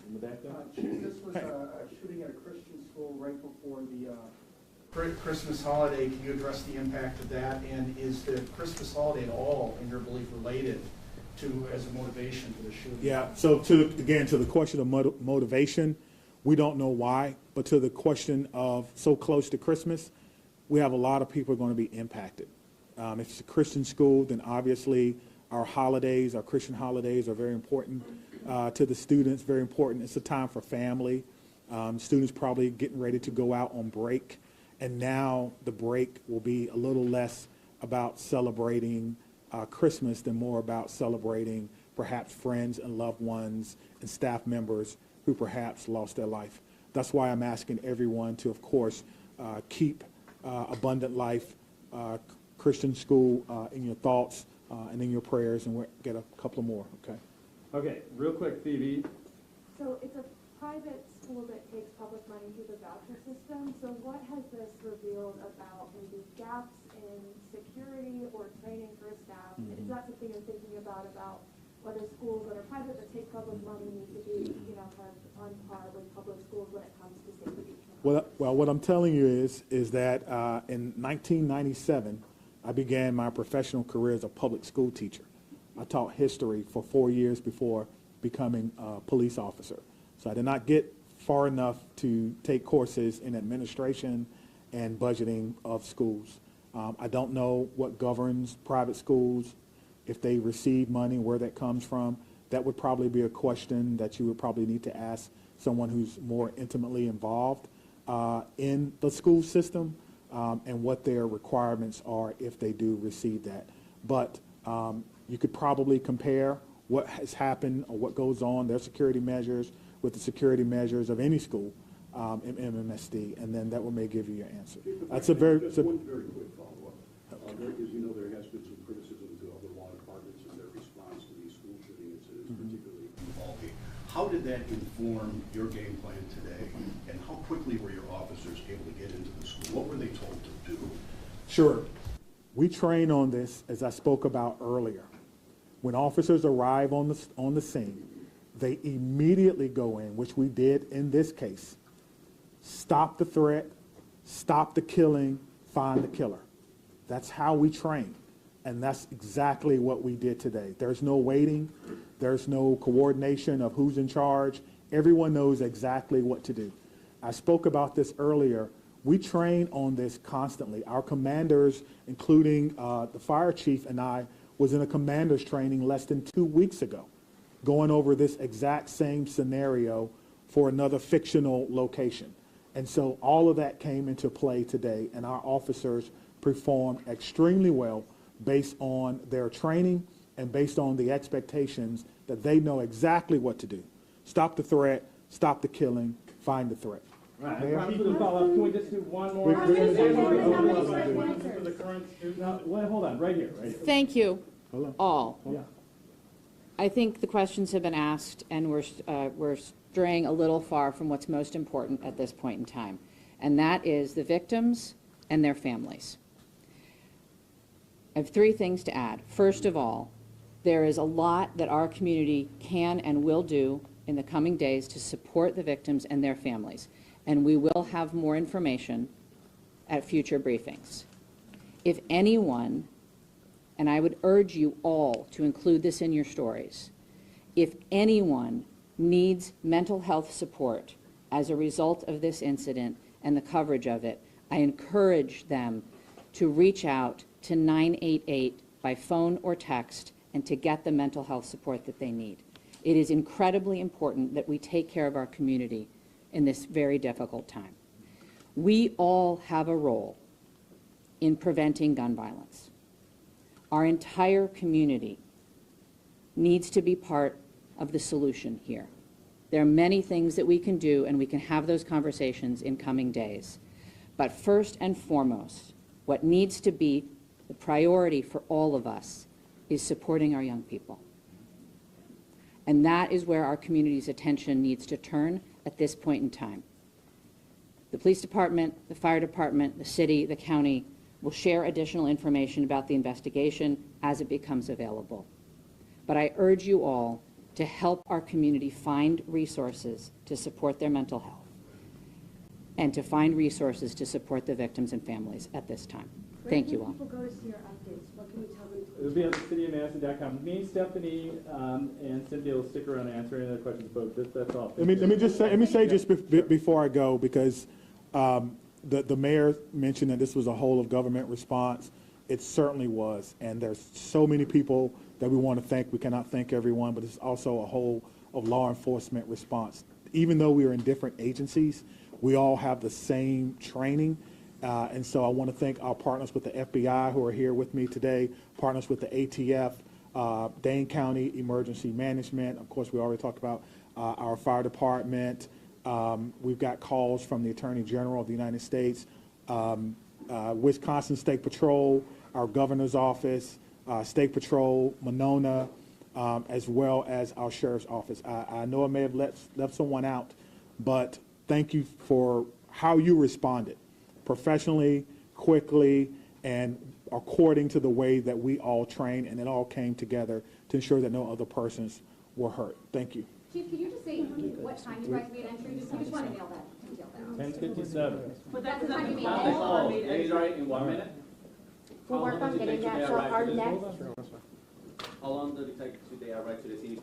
Chief, this was a shooting at a Christian school right before the Christmas holiday. Can you address the impact of that? And is the Christmas holiday at all, in your belief, related to as a motivation for the shooting? Yeah, so to the question of motivation, we don't know why, but to the question of so close to Christmas, we have a lot of people going to be impacted. If it's a Christian school, then obviously our holidays, our Christian holidays are very important to the students, very important. It's a time for family. Students probably getting ready to go out on break, and now the break will be a little less about celebrating Christmas than more about celebrating perhaps friends and loved ones and staff members who perhaps lost their life. That's why I'm asking everyone to, of course, keep Abundant Life Christian School in your thoughts and in your prayers, and we'll get a couple more, okay? Okay, real quick, Phoebe. So it's a private school that takes public money through the voucher system. So what has this revealed about maybe gaps in security or training for staff? Is that something you're thinking about whether schools that are private that take public money need to be, kind of on par with public schools when it comes to safety? Well, what I'm telling you is that in 1997, I began my professional career as a public school teacher. I taught history for 4 years before becoming a police officer. So I did not get far enough to take courses in administration and budgeting of schools. I don't know what governs private schools, if they receive money, where that comes from. That would probably be a question that you would probably need to ask someone who's more intimately involved in the school system and what their requirements are if they do receive that. But you could probably compare what has happened or what goes on, their security measures, with the security measures of any school in MMSD, and then that may give you your answer. That's a very... one very quick follow-up. Because there has been some criticism to other law departments in their response to these school shooting incidents, particularly Uvalde. How did that inform your game plan today, and how quickly were your officers able to get into the school? What were they told to do? Sure. We train on this, as I spoke about earlier. When officers arrive on the scene, they immediately go in, which we did in this case. Stop the threat, stop the killing, find the killer. That's how we train, and that's exactly what we did today. There's no waiting, there's no coordination of who's in charge. Everyone knows exactly what to do. I spoke about this earlier. We train on this constantly. Our commanders, including the fire chief and I, was in a commander's training less than 2 weeks ago, going over this exact same scenario for another fictional location. And so all of that came into play today, and our officers performed extremely well based on their training and based on the expectations that they know exactly what to do. Stop the threat, stop the killing, find the threat. Right, I promise to follow up. Can we just do one more? Well, hold on, right here. Thank you, all. Yeah. I think the questions have been asked, and we're straying a little far from what's most important at this point in time, and that is the victims and their families. I have 3 things to add. First of all, There is a lot that our community can and will do in the coming days to support the victims and their families, and we will have more information at future briefings. If anyone, and I would urge you all to include this in your stories, if anyone needs mental health support as a result of this incident and the coverage of it, I encourage them to reach out to 988 by phone or text and to get the mental health support that they need. It is incredibly important that we take care of our community in this very difficult time. We all have a role in preventing gun violence. Our entire community needs to be part of the solution here. There are many things that we can do, and we can have those conversations in coming days. But first and foremost, what needs to be the priority for all of us is supporting our young people. And that is where our community's attention needs to turn at this point in time. The police department, the fire department, the city, the county will share additional information about the investigation as it becomes available. But I urge you all to help our community find resources to support their mental health and to find resources to support the victims and families at this time. Thank you all. Where can people go to see your updates? What can you tell them? It'll be on cityofmadison.com. Me, Stephanie, and Cynthia will stick around and answer any other questions, but that's all. Let me say just before I go, because the mayor mentioned that this was a whole of government response. It certainly was, and there's so many people that we want to thank. We cannot thank everyone, but it's also a whole of law enforcement response. Even though we are in different agencies, we all have the same training. And so I want to thank our partners with the FBI who are here with me today, partners with the ATF, Dane County Emergency Management. Of course, we already talked about our fire department. We've got calls from the Attorney General of the United States, Wisconsin State Patrol, our governor's office, State Patrol, Monona, as well as our sheriff's office. I know I may have left someone out, but thank you for how you responded. Professionally, quickly, and according to the way that we all train, and it all came together to ensure that no other persons were hurt. Thank you. Chief, could you just say what time you guys made entry? We just want to nail that. 10:57. But that's the time you made Oh, entry. ladies, all right, in 1 minute? We'll work on getting that. So our next. How long does it take to they arrive to the city?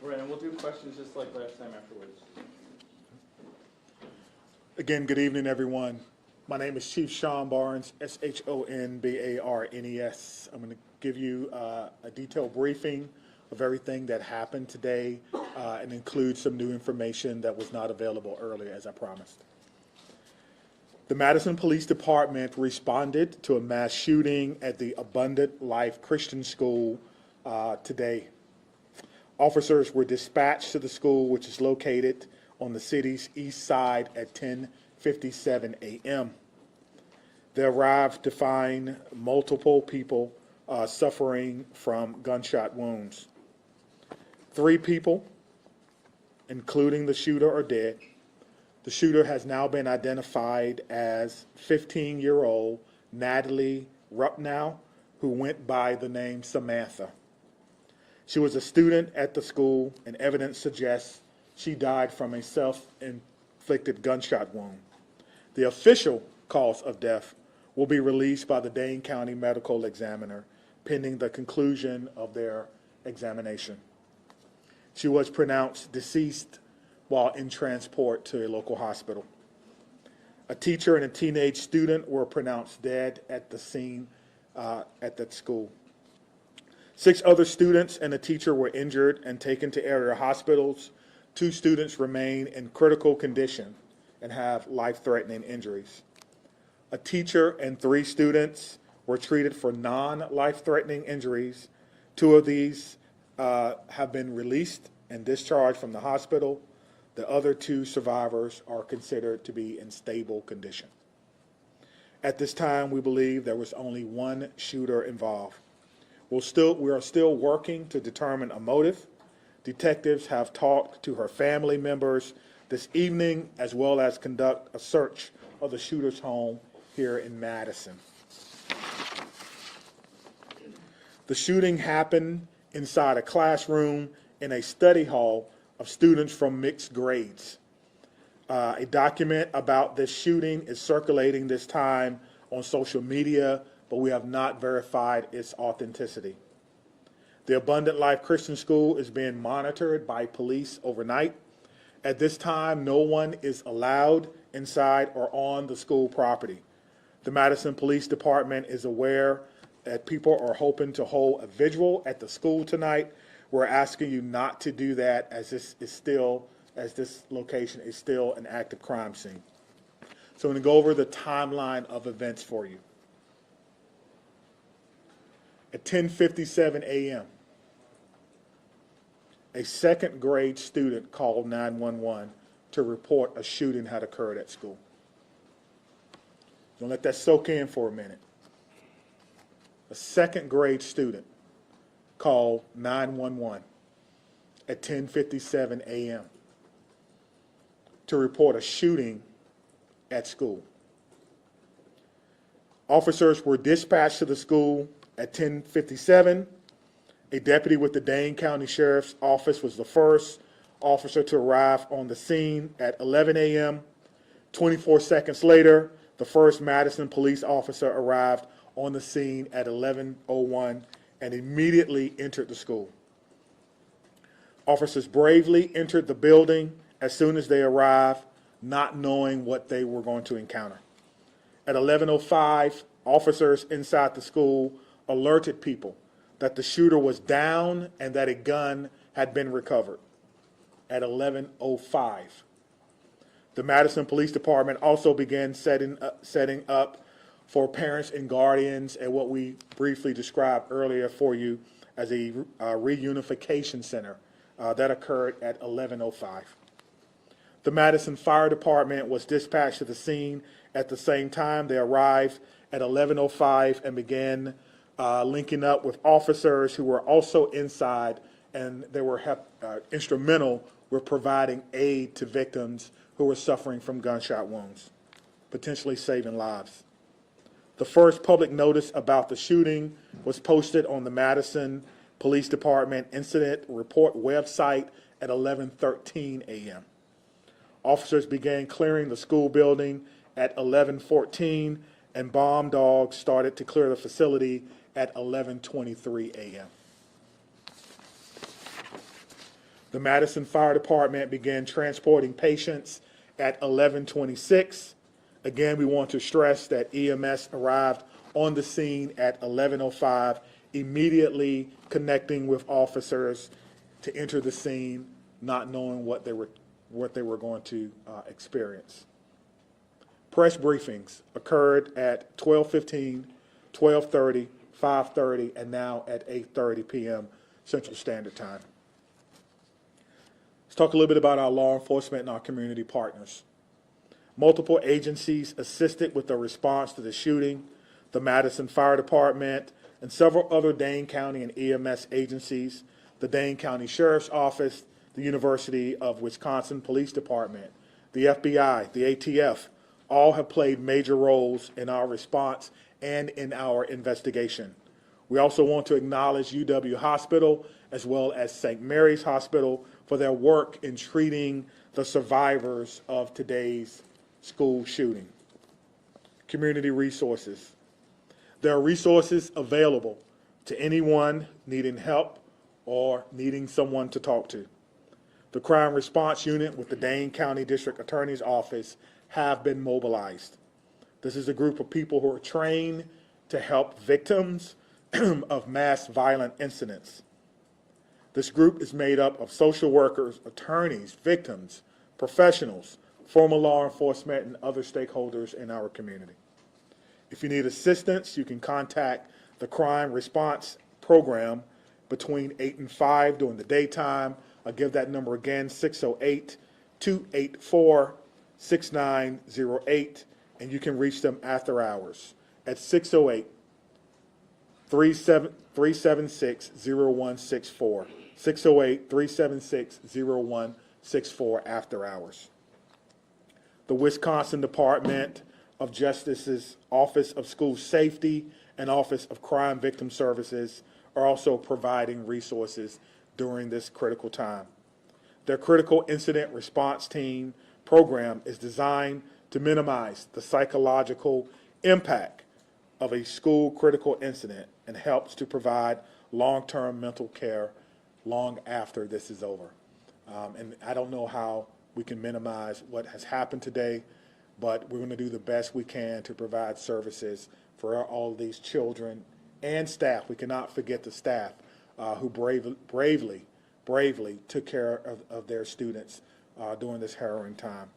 All right, and we'll do questions just like last time afterwards. Again, good evening, everyone. My name is Chief Sean Barnes, SHONBARNES. I'm going to give you a detailed briefing of everything that happened today and include some new information that was not available earlier, as I promised. The Madison Police Department responded to a mass shooting at the Abundant Life Christian School today. Officers were dispatched to the school, which is located on the city's east side at 10:57 a.m. They arrived to find multiple people suffering from gunshot wounds. 3 people, including the shooter, are dead. The shooter has now been identified as 15-year-old Natalie Rupnow, who went by the name Samantha. She was a student at the school, and evidence suggests she died from a self-inflicted gunshot wound. The official cause of death will be released by the Dane County Medical Examiner pending the conclusion of their examination. She was pronounced deceased while in transport to a local hospital. A teacher and a teenage student were pronounced dead at the scene at that school. 6 other students and a teacher were injured and taken to area hospitals. 2 students remain in critical condition and have life-threatening injuries. A teacher and 3 students were treated for non-life-threatening injuries. 2 of these have been released and discharged from the hospital. The other 2 survivors are considered to be in stable condition. At this time, we believe there was only one shooter involved. We are still working to determine a motive. Detectives have talked to her family members this evening, as well as conduct a search of the shooter's home here in Madison. The shooting happened inside a classroom in a study hall of students from mixed grades. A document about this shooting is circulating this time on social media, but we have not verified its authenticity. The Abundant Life Christian School is being monitored by police overnight. At this time, no one is allowed inside or on the school property. The Madison Police Department is aware that people are hoping to hold a vigil at the school tonight. We're asking you not to do that, as this location is still an active crime scene. So I'm going to go over the timeline of events for you. At 10:57 a.m., a second grade student called 911 to report a shooting had occurred at school. Don't let that soak in for a minute. A second grade student called 911 at 10:57 a.m. to report a shooting at school. Officers were dispatched to the school at 10:57. A deputy with the Dane County Sheriff's Office was the first officer to arrive on the scene at 11 a.m. 24 seconds later, the first Madison police officer arrived on the scene at 11:01 and immediately entered the school. Officers bravely entered the building as soon as they arrived, not knowing what they were going to encounter. At 11:05, officers inside the school alerted people that the shooter was down and that a gun had been recovered. At 11:05, the Madison Police Department also began setting up for parents and guardians at what we briefly described earlier for you as a reunification center that occurred at 11:05. The Madison Fire Department was dispatched to the scene at the same time. They arrived at 11:05 and began linking up with officers who were also inside, and they were instrumental with providing aid to victims who were suffering from gunshot wounds, potentially saving lives. The first public notice about the shooting was posted on the Madison Police Department Incident Report website at 11:13 a.m. Officers began clearing the school building at 11:14, and bomb dogs started to clear the facility at 11:23 a.m. The Madison Fire Department began transporting patients at 11:26. Again, we want to stress that EMS arrived on the scene at 11:05, immediately connecting with officers to enter the scene, not knowing what they were going to experience. Press briefings occurred at 12:15, 12:30, 5:30, and now at 8:30 p.m. Central Standard Time. Let's talk a little bit about our law enforcement and our community partners. Multiple agencies assisted with the response to the shooting. The Madison Fire Department and several other Dane County and EMS agencies, the Dane County Sheriff's Office, the University of Wisconsin Police Department, the FBI, the ATF, all have played major roles in our response and in our investigation. We also want to acknowledge UW Hospital as well as St. Mary's Hospital for their work in treating the survivors of today's school shooting. community resources. There are resources available to anyone needing help or needing someone to talk to. The Crime Response Unit with the Dane County District Attorney's Office have been mobilized. This is a group of people who are trained to help victims of mass violent incidents. This group is made up of social workers, attorneys, victims, professionals, former law enforcement, and other stakeholders in our community. If you need assistance, you can contact the Crime Response Program between 8 and 5 during the daytime. I'll give that number again, 608-284-6908, and you can reach them after hours at 608-376-0164, 608-376-0164 after hours. The Wisconsin Department of Justice's Office of School Safety and Office of Crime Victim Services are also providing resources during this critical time. Their Critical Incident Response Team program is designed to minimize the psychological impact of a school critical incident and helps to provide long-term mental care long after this is over. And I don't know how we can minimize what has happened today, but we're going to do the best we can to provide services for all of these children and staff. We cannot forget the staff who bravely took care of their students during this harrowing time.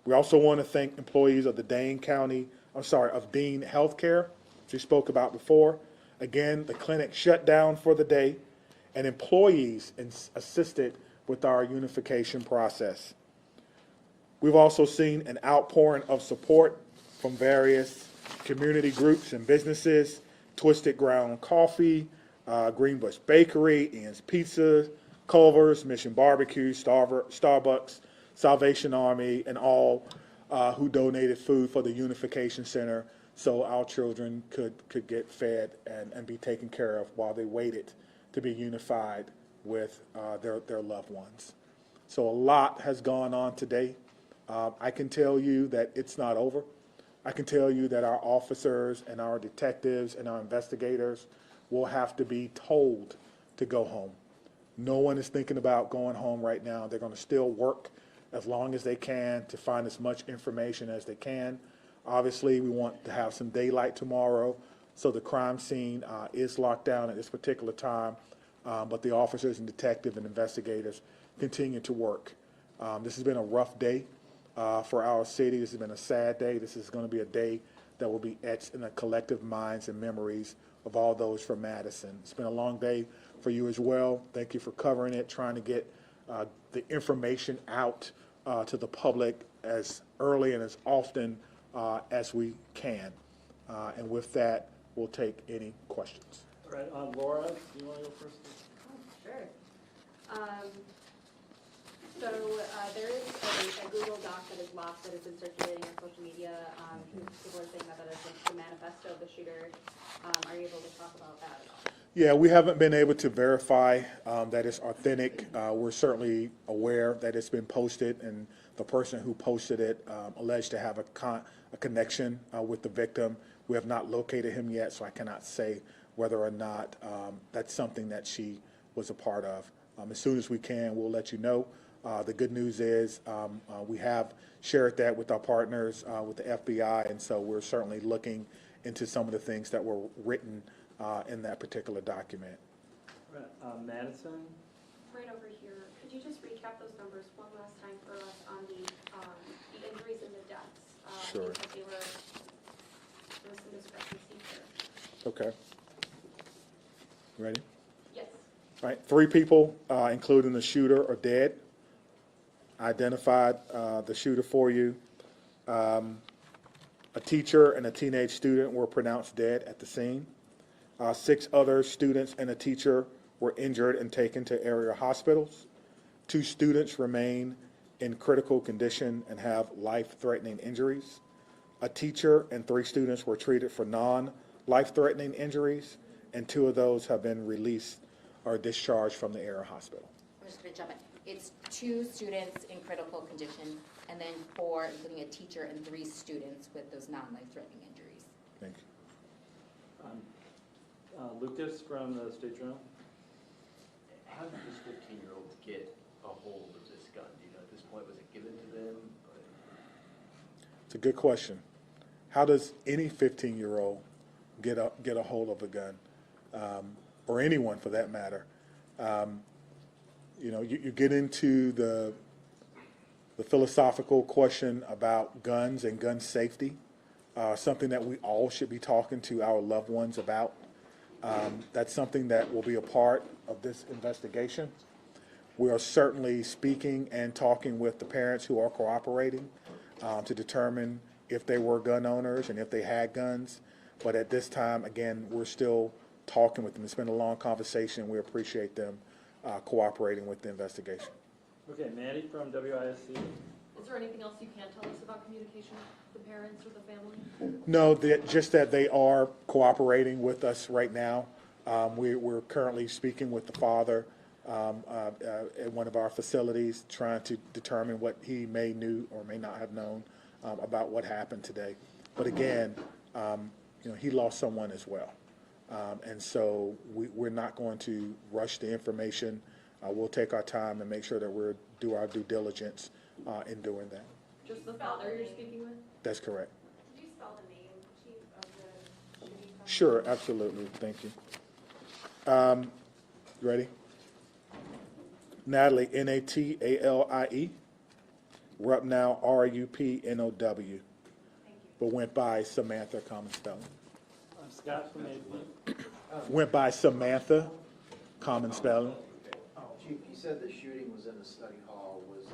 We also want to thank employees of the Dane Healthcare, which we spoke about before. Again, the clinic shut down for the day, and employees assisted with our unification process. We've also seen an outpouring of support from various community groups and businesses: Twisted Ground Coffee, Greenbush Bakery, Ian's Pizza, Culver's, Mission Barbecue, Starbucks, Salvation Army, and all who donated food for the Unification Center so our children could get fed and be taken care of while they waited to be unified with their loved ones. So a lot has gone on today. I can tell you that it's not over. I can tell you that our officers and our detectives and our investigators will have to be told to go home. No one is thinking about going home right now. They're going to still work as long as they can to find as much information as they can. Obviously, we want to have some daylight tomorrow, so the crime scene is locked down at this particular time, but the officers and detectives and investigators continue to work. This has been a rough day for our city. This has been a sad day. This is going to be a day that will be etched in the collective minds and memories of all those from Madison. It's been a long day for you as well. Thank you for covering it, trying to get the information out to the public as early and as often as we can. And with that, we'll take any questions. All right, Laura, do you want to go first? Sure. So there is a Google Doc that is locked that has been circulating on social media. People are saying that is the manifesto of the shooter. Are you able to talk about that at all? Yeah, we haven't been able to verify that it's authentic. We're certainly aware that it's been posted, and the person who posted it alleged to have a connection with the victim. We have not located him yet, so I cannot say whether or not that's something that she was a part of. As soon as we can, we'll let you know. The good news is we have shared that with our partners, with the FBI, and so we're certainly looking into some of the things that were written in that particular document. Right, Madison? Right over here, could you just recap those numbers one last time for us on the injuries and the deaths? Sure. Because there was some discrepancy there. Okay. Ready? Yes. All right, 3 people, including the shooter, are dead. Identified the shooter for you. A teacher and a teenage student were pronounced dead at the scene. 6 other students and a teacher were injured and taken to area hospitals. 2 students remain in critical condition and have life-threatening injuries. A teacher and 3 students were treated for non-life-threatening injuries, and 2 of those have been released or discharged from the area hospital. I'm just gonna jump in. It's 2 students in critical condition, and then 4, including a teacher, and 3 students with those non-life-threatening injuries. Thank you. Lucas from the State Journal. How did this 15-year-old get a hold of this gun? Do you know at this point, was it given to them? It's a good question. How does any 15-year-old get a hold of a gun, or anyone for that matter? You know, you get into the philosophical question about guns and gun safety, something that we all should be talking to our loved ones about. That's something that will be a part of this investigation. We are certainly speaking and talking with the parents who are cooperating to determine if they were gun owners and if they had guns. But at this time, again, we're still talking with them. It's been a long conversation. We appreciate them cooperating with the investigation. Okay, Maddie from WISC. Is there anything else you can tell us about communication with the parents or the family? No, just that they are cooperating with us right now. We're currently speaking with the father at one of our facilities, trying to determine what he may knew or may not have known about what happened today. But again, you know, he lost someone as well. And so we're not going to rush the information. We'll take our time and make sure that we do our due diligence in doing that. Just the father you're speaking with? That's correct. Could you spell the name, Chief, of the shooting company? Sure, absolutely. Thank you. Ready? Natalie, Natalie, Rupnow, Rupnow, but went by Samantha, common spelling. Scott from AP. Went by Samantha, common spelling. Chief, you said the shooting was in a study hall. Was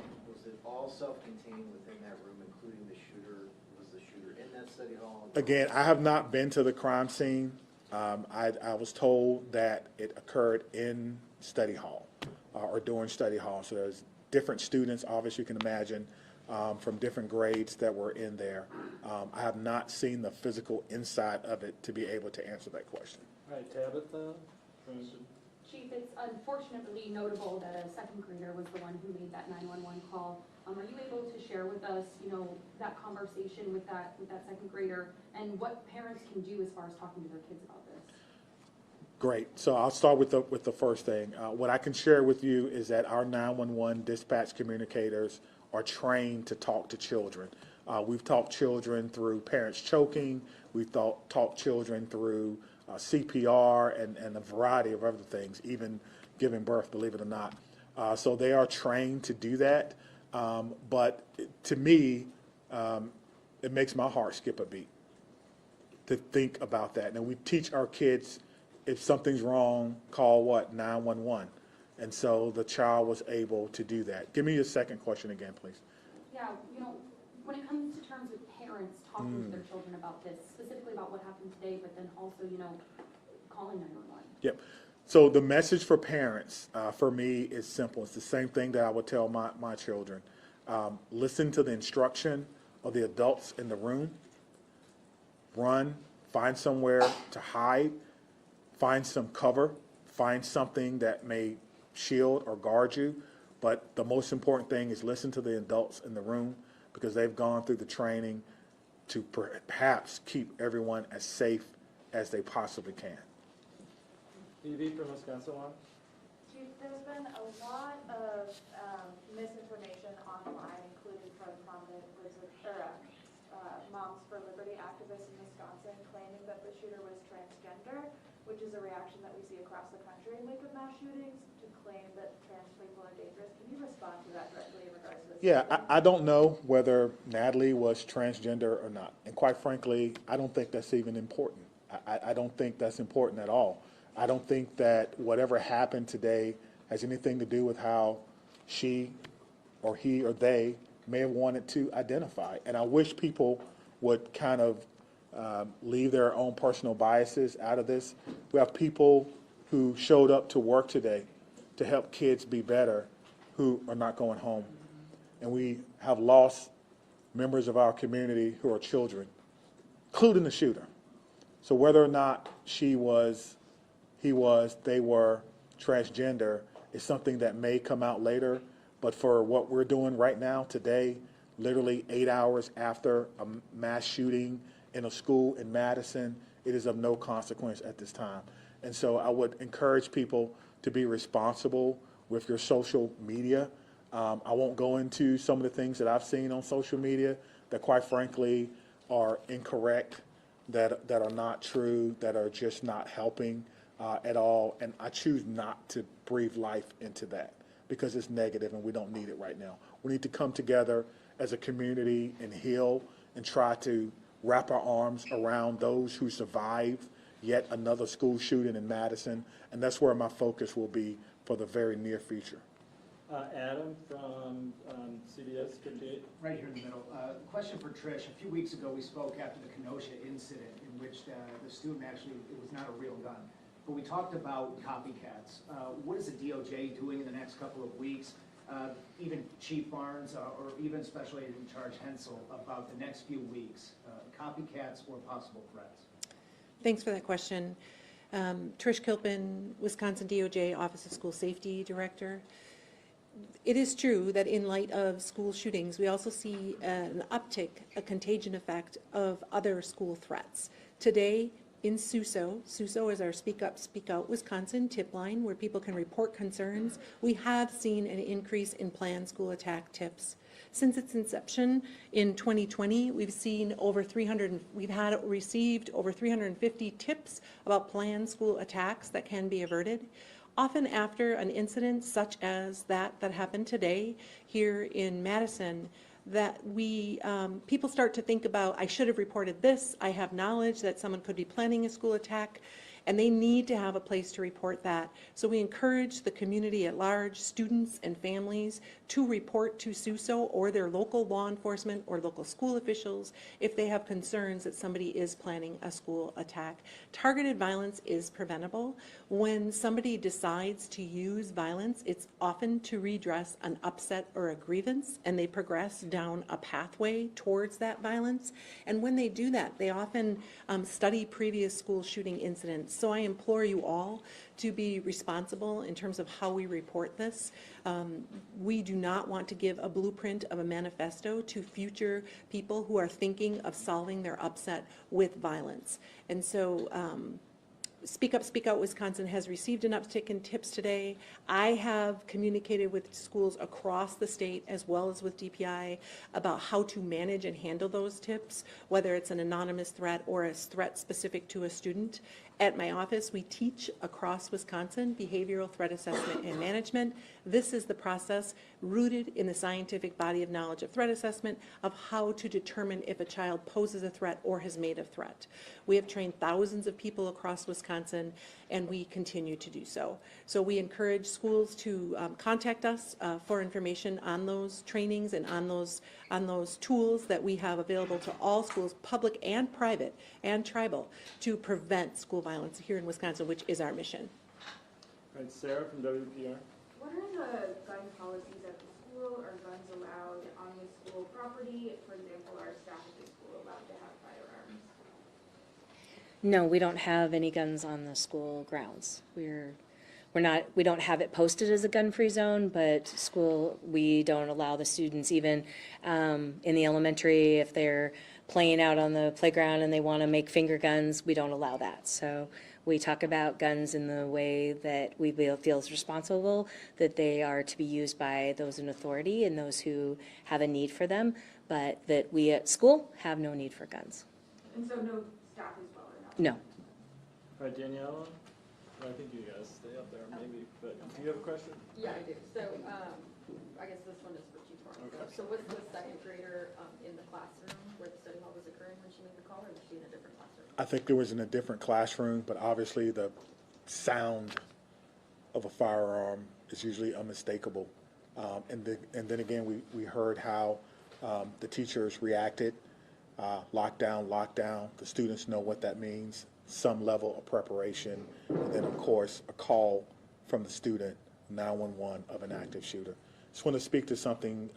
it all self-contained within that room, including the shooter? Was the shooter in that study hall? Again, I have not been to the crime scene. I was told that it occurred in study hall or during study hall. So there's different students, obviously you can imagine, from different grades that were in there. I have not seen the physical inside of it to be able to answer that question. All right, Tabitha from Chief, it's unfortunately notable that a second grader was the one who made that 911 call. Are you able to share with us, you know, that conversation with that second grader and what parents can do as far as talking to their kids about this? Great. So I'll start with the first thing. What I can share with you is that our 911 dispatch communicators are trained to talk to children. We've talked children through parents choking. We've taught children through CPR and a variety of other things, even giving birth, believe it or not. So they are trained to do that. But to me, it makes my heart skip a beat to think about that. Now, we teach our kids, if something's wrong, call what? 911. And so the child was able to do that. Give me your second question again, please. Yeah, you know, when it comes to terms with parents talking to their children about this, specifically about what happened today, but then also, you know, calling 911. Yep. So the message for parents, for me, is simple. It's the same thing that I would tell my children. Listen to the instruction of the adults in the room. Run, find somewhere to hide, find some cover, find something that may shield or guard you. But the most important thing is listen to the adults in the room, because they've gone through the training to perhaps keep everyone as safe as they possibly can. Evie from Wisconsin Law. Chief, there's been a lot of misinformation online, including from prominent Moms for Liberty activists in Wisconsin, claiming that the shooter was transgender, which is a reaction that we see across the country in wake of mass shootings, to claim that trans people are dangerous. Can you respond to that directly in regards to this? Yeah, I don't know whether Natalie was transgender or not. And quite frankly, I don't think that's even important. I don't think that's important at all. I don't think that whatever happened today has anything to do with how she or he or they may have wanted to identify. And I wish people would kind of leave their own personal biases out of this. We have people who showed up to work today to help kids be better who are not going home. And we have lost members of our community who are children, including the shooter. So whether or not she was, he was, they were transgender is something that may come out later, but for what we're doing right now, today, literally 8 hours after a mass shooting in a school in Madison, it is of no consequence at this time. And so I would encourage people to be responsible with your social media. I won't go into some of the things that I've seen on social media that quite frankly are incorrect, that are not true, that are just not helping at all. And I choose not to breathe life into that because it's negative and we don't need it right now. We need to come together as a community and heal and try to wrap our arms around those who survived yet another school shooting in Madison. And that's where my focus will be for the very near future. Adam from CBS 58. Right here in the middle. Question for Trish. A few weeks ago, we spoke after the Kenosha incident in which the student actually, it was not a real gun. But we talked about copycats. What is the DOJ doing in the next couple of weeks? Even Chief Barnes or even Special Agent in Charge Hensel about the next few weeks, copycats or possible threats? Thanks for that question. Trish Kilpin, Wisconsin DOJ Office of School Safety Director. It is true that in light of school shootings, we also see an uptick, a contagion effect of other school threats. Today in Suso is our Speak Up, Speak Out Wisconsin tip line where people can report concerns. We have seen an increase in planned school attack tips. Since its inception in 2020, we've received over 350 tips about planned school attacks that can be averted. Often after an incident such as that happened today here in Madison, that people start to think about, I should have reported this, I have knowledge that someone could be planning a school attack, and they need to have a place to report that. So we encourage the community at large, students and families, to report to SUSO or their local law enforcement or local school officials if they have concerns that somebody is planning a school attack. Targeted violence is preventable. When somebody decides to use violence, it's often to redress an upset or a grievance, and they progress down a pathway towards that violence. And when they do that, they often study previous school shooting incidents. So I implore you all to be responsible in terms of how we report this. We do not want to give a blueprint of a manifesto to future people who are thinking of solving their upset with violence. And so Speak Up, Speak Out Wisconsin has received an uptick in tips today. I have communicated with schools across the state as well as with DPI about how to manage and handle those tips, whether it's an anonymous threat or a threat specific to a student. At my office, we teach across Wisconsin behavioral threat assessment and management. This is the process rooted in the scientific body of knowledge of threat assessment of how to determine if a child poses a threat or has made a threat. We have trained thousands of people across Wisconsin, and we continue to do so. So we encourage schools to contact us for information on those trainings and on those tools that we have available to all schools, public and private and tribal, to prevent school violence here in Wisconsin, which is our mission. All right, Sarah from WPR. What are the gun policies at the school? Are guns allowed on the school property? For example, are staff at the school allowed to have firearms? No, we don't have any guns on the school grounds. We don't have it posted as a gun-free zone, but school, we don't allow the students even in the elementary, if they're playing out on the playground and they want to make finger guns, we don't allow that. So we talk about guns in the way that we feel is responsible, that they are to be used by those in authority and those who have a need for them, but that we at school have no need for guns. And so no staff as well, or not? No. All right, Danielle. I think you guys stay up there maybe, but do you have a question? Yeah, I do. So I guess this one is for Chief Barnes. Okay. So was the second grader in the classroom where the study hall was occurring when she made the call, or was she in a different classroom? I think there was in a different classroom, but obviously the sound of a firearm is usually unmistakable. And then again, we heard how the teachers reacted, lockdown. The students know what that means, some level of preparation, and then of course a call from the student, 911, of an active shooter. Just want to speak to something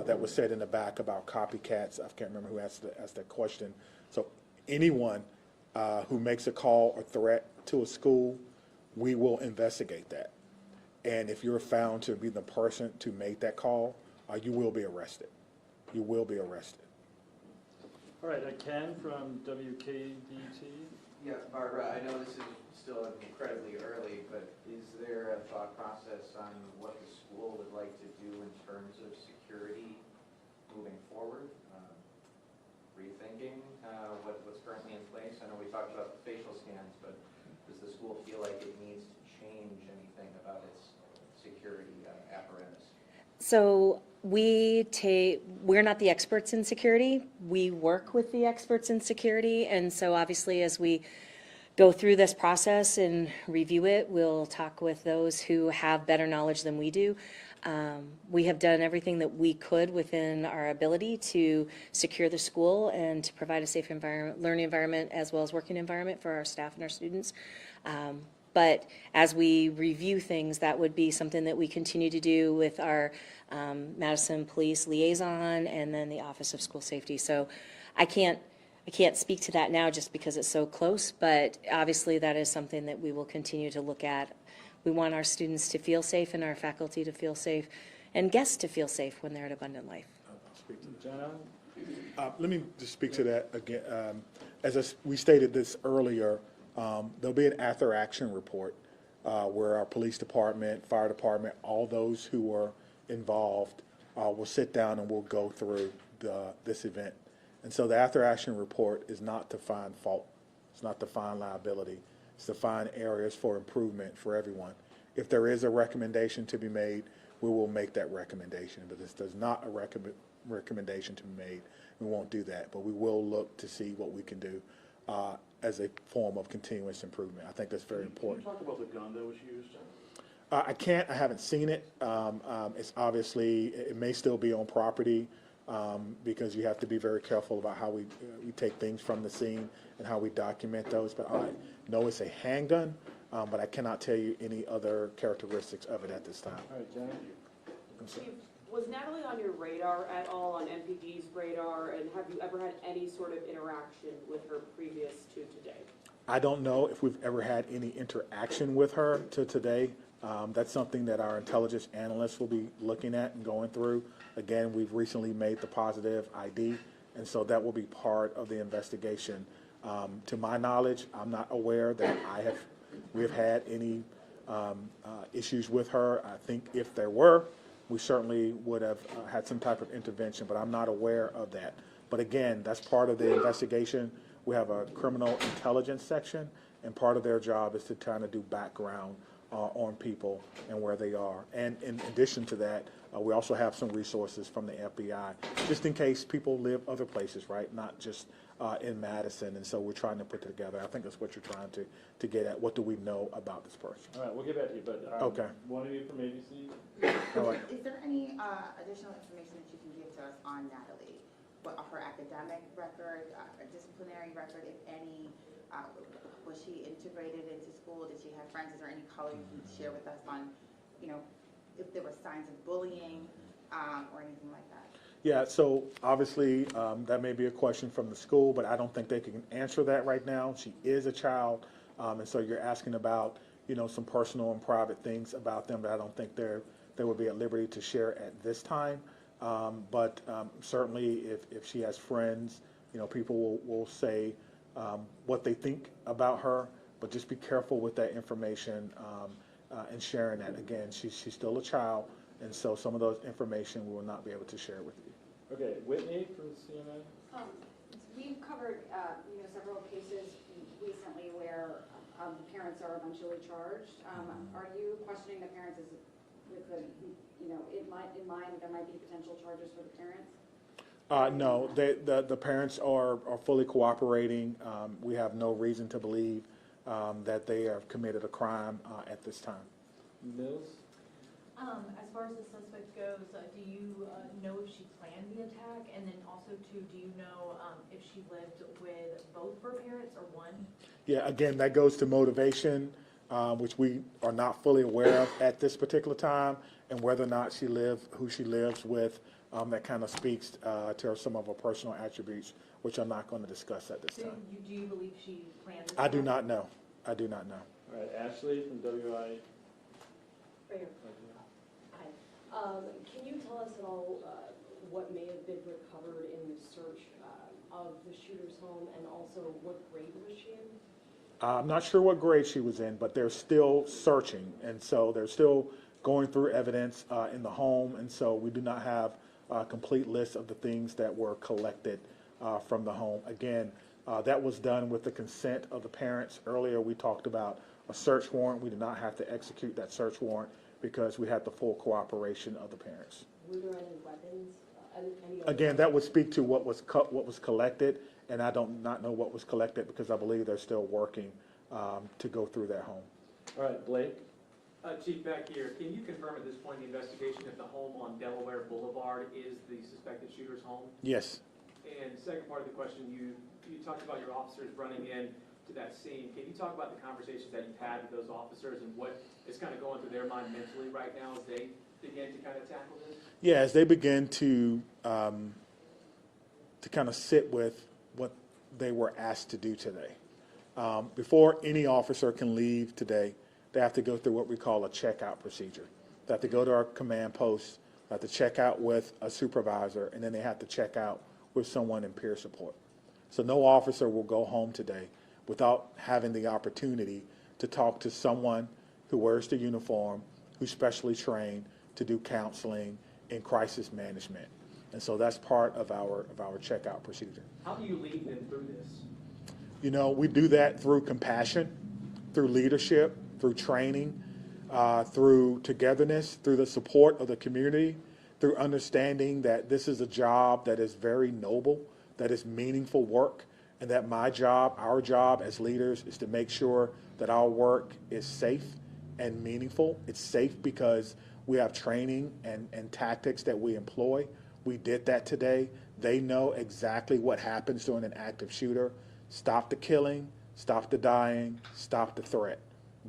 that was said in the back about copycats. I can't remember who asked that question. So anyone who makes a call or threat to a school, we will investigate that. and if you're found to be the person to make that call, you will be arrested. You will be arrested. All right, Ken from WKDT. Yeah, Barbara, I know this is still incredibly early, but is there a thought process on what the school would like to do in terms of security moving forward? Rethinking what's currently in place? I know we talked about the facial scans, but does the school feel like it needs to change anything about its security apparatus? So we're not the experts in security. We work with the experts in security, and so obviously as we go through this process and review it, we'll talk with those who have better knowledge than we do. We have done everything that we could within our ability to secure the school and to provide a safe environment, learning environment, as well as working environment for our staff and our students. But as we review things, that would be something that we continue to do with our Madison Police Liaison and then the Office of School Safety. So I can't speak to that now just because it's so close, but obviously that is something that we will continue to look at. We want our students to feel safe and our faculty to feel safe and guests to feel safe when they're at Abundant Life. Jenna? Let me just speak to that again. We stated this earlier, there'll be an after-action report where our police department, fire department, all those who are involved will sit down and we'll go through this event. And so the after-action report is not to find fault. It's not to find liability. It's to find areas for improvement for everyone. If there is a recommendation to be made, we will make that recommendation. But this does not a recommendation to be made. We won't do that. But we will look to see what we can do as a form of continuous improvement. I think that's very important. Can you talk about the gun that was used? I can't. I haven't seen it. It's obviously, it may still be on property because you have to be very careful about how we take things from the scene and how we document those. But I know it's a handgun, but I cannot tell you any other characteristics of it at this time. All right, Jenna? Chief, was Natalie on your radar at all, on MPD's radar, and have you ever had any sort of interaction with her previous to today? I don't know if we've ever had any interaction with her to today. That's something that our intelligence analysts will be looking at and going through. Again, we've recently made the positive ID, and so that will be part of the investigation. To my knowledge, I'm not aware that we have had any issues with her. I think if there were, we certainly would have had some type of intervention, but I'm not aware of that. But again, that's part of the investigation. We have a criminal intelligence section, and part of their job is to try to do background on people and where they are. And in addition to that, we also have some resources from the FBI, just in case people live other places, right? Not just in Madison. And so we're trying to put it together. I think that's what you're trying to get at. What do we know about this person? All right, we'll get back to you, but okay. One of you from ABC? All right. Is there any additional information that you can give to us on Natalie? What her academic record, disciplinary record, if any? Was she integrated into school? Did she have friends? Is there any color you can share with us on, if there were signs of bullying or anything like that? Yeah, so obviously that may be a question from the school, but I don't think they can answer that right now. She is a child, and so you're asking about, some personal and private things about them that I don't think they would be at liberty to share at this time. But certainly if she has friends, people will say what they think about her, but just be careful with that information and sharing that. Again, she's still a child, and so some of those information we will not be able to share with you. Okay, Whitney from CNN. We've covered, several cases recently where parents are eventually charged. Are you questioning the parents with the, in mind there might be potential charges for the parents? No, the parents are fully cooperating. We have no reason to believe that they have committed a crime at this time. Mills? As far as the suspect goes, do you know if she planned the attack? And then also, too, do you know if she lived with both her parents or one? Yeah, again, that goes to motivation, which we are not fully aware of at this particular time, and whether or not who she lives with. That kind of speaks to some of her personal attributes, which I'm not going to discuss at this time. Do you believe she planned this? I do not know. I do not know. All right, Ashley from WI. Right here. Hi. Can you tell us at all what may have been recovered in the search of the shooter's home, and also what grade was she in? I'm not sure what grade she was in, but they're still searching, and so they're still going through evidence in the home, and so we do not have a complete list of the things that were collected from the home. Again, that was done with the consent of the parents. Earlier we talked about a search warrant. We did not have to execute that search warrant because we had the full cooperation of the parents. Were there any weapons? Again, that would speak to what was collected, and I don't not know what was collected because I believe they're still working to go through that home. All right, Blake? Chief, back here, can you confirm at this point in the investigation if the home on Delaware Boulevard is the suspected shooter's home? Yes. And second part of the question, you talked about your officers running in to that scene. Can you talk about the conversations that you've had with those officers and what is kind of going through their mind mentally right now as they begin to kind of tackle this? Yeah, as they begin to kind of sit with what they were asked to do today. Before any officer can leave today, they have to go through what we call a checkout procedure. They have to go to our command post, they have to check out with a supervisor, and then they have to check out with someone in peer support. So no officer will go home today without having the opportunity to talk to someone who wears the uniform, who's specially trained to do counseling and crisis management. And so that's part of our checkout procedure. How do you lead them through this? You know, we do that through compassion, through leadership, through training, through togetherness, through the support of the community, through understanding that this is a job that is very noble, that is meaningful work, and that my job, our job as leaders, is to make sure that our work is safe and meaningful. It's safe because we have training and tactics that we employ. We did that today. They know exactly what happens during an active shooter. Stop the killing, stop the dying, stop the threat,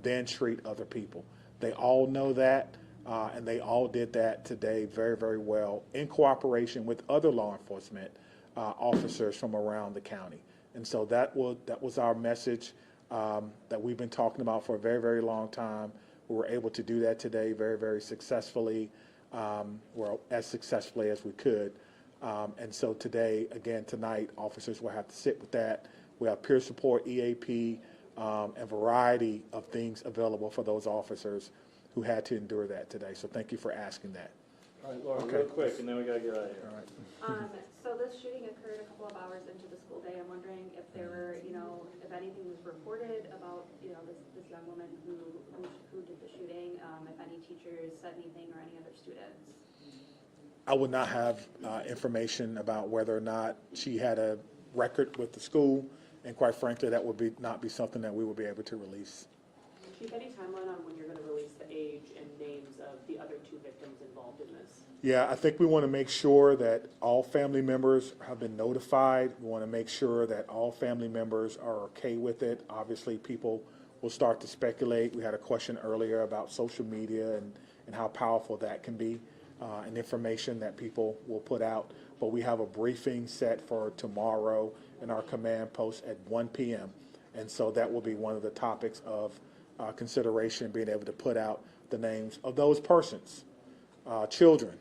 then treat other people. They all know that, and they all did that today very, very well in cooperation with other law enforcement officers from around the county. And so that was our message that we've been talking about for a very, very long time. We were able to do that today very, very successfully, well, as successfully as we could. And so today, again, tonight, officers will have to sit with that. We have peer support, EAP, a variety of things available for those officers who had to endure that today. So thank you for asking that. All right, Laura, Okay. real quick, and then we gotta get out of here. All right. So this shooting occurred a couple of hours into the school day. I'm wondering if there were, if anything was reported about, this young woman who did the shooting, if any teachers said anything or any other students. I would not have information about whether or not she had a record with the school, and quite frankly, that would not be something that we would be able to release. Chief, any timeline on when you're going to release the age and names of the other two victims involved in this? Yeah, I think we want to make sure that all family members have been notified. We want to make sure that all family members are okay with it. Obviously, people will start to speculate. We had a question earlier about social media and how powerful that can be, and information that people will put out. But we have a briefing set for tomorrow in our command post at 1 p.m. And so that will be one of the topics of consideration, being able to put out the names of those persons, children,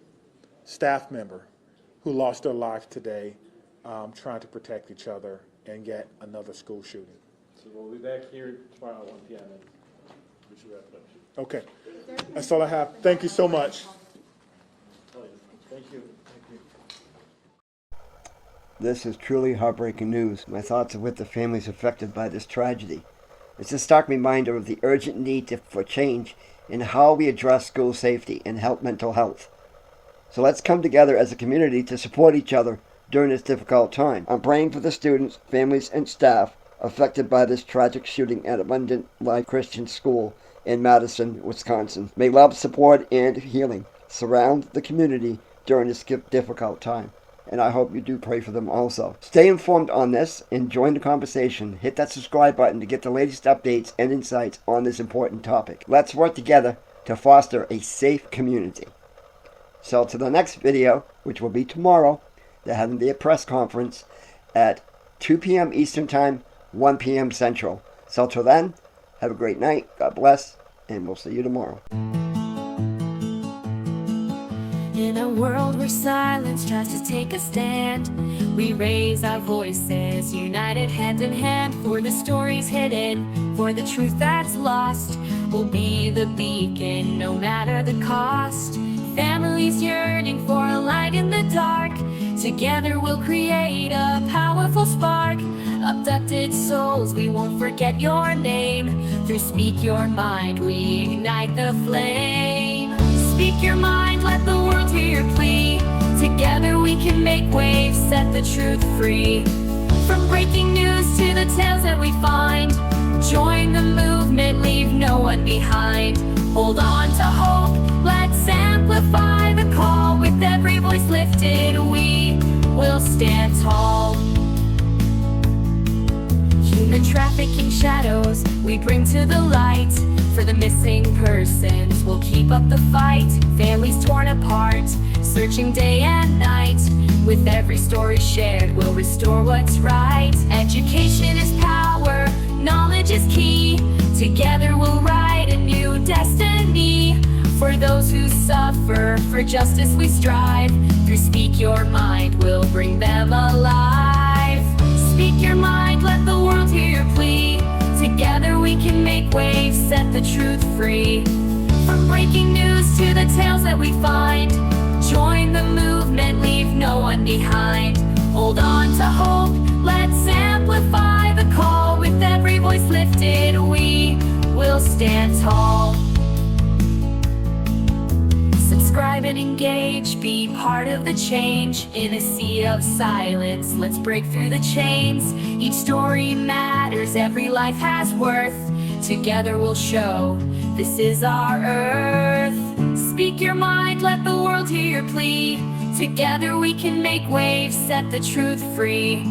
staff member who lost their life today trying to protect each other and yet another school shooting. So we'll be back here tomorrow at 1 p.m. and we should wrap it up. Okay, that's all I have. Thank you so much. Thank you. This is truly heartbreaking news. My thoughts are with the families affected by this tragedy. It's a stark reminder of the urgent need for change in how we address school safety and mental health. So let's come together as a community to support each other during this difficult time. I'm praying for the students, families, and staff affected by this tragic shooting at Abundant Life Christian School in Madison, Wisconsin. May love, support, and healing surround the community during this difficult time. And I hope you do pray for them also. Stay informed on this and join the conversation. Hit that subscribe button to get the latest updates and insights on this important topic. Let's work together to foster a safe community. So to the next video, which will be tomorrow, they're having their press conference at 2 p.m. Eastern Time, 1 p.m. Central. So till then, have a great night, God bless, and we'll see you tomorrow. In a world where silence tries to take a stand, we raise our voices, united hand in hand, for the stories hidden, for the truth that's lost. We'll be the beacon, no matter the cost. Families yearning for a light in the dark. Together we'll create a powerful spark. Abducted souls, we won't forget your name. Through Speak Your Mind, we ignite the flame. Speak your mind, let the world hear your plea. Together we can make waves, set the truth free. From breaking news to the tales that we find, join the movement, leave no one behind. Hold on to hope, let's amplify the call. With every voice lifted, we will stand tall. Human trafficking shadows, we bring to the light. For the missing persons, we'll keep up the fight. Families torn apart, searching day and night. With every story shared, we'll restore what's right. Education is power, knowledge is key. Together we'll write a new destiny. For those who suffer, for justice we strive. Through Speak Your Mind, we'll bring them alive. Speak your mind, let the world hear your plea. Together we can make waves, set the truth free. From breaking news to the tales that we find, join the movement, leave no one behind. Hold on to hope, let's amplify the call. With every voice lifted, we will stand tall. Subscribe and engage, be part of the change. In a sea of silence, let's break through the chains. Each story matters, every life has worth. Together we'll show, this is our earth. Speak your mind, let the world hear your plea. Together we can make waves, set the truth free.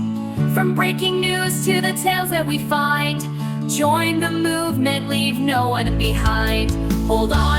From breaking news to the tales that we find, join the movement, leave no one behind. Hold on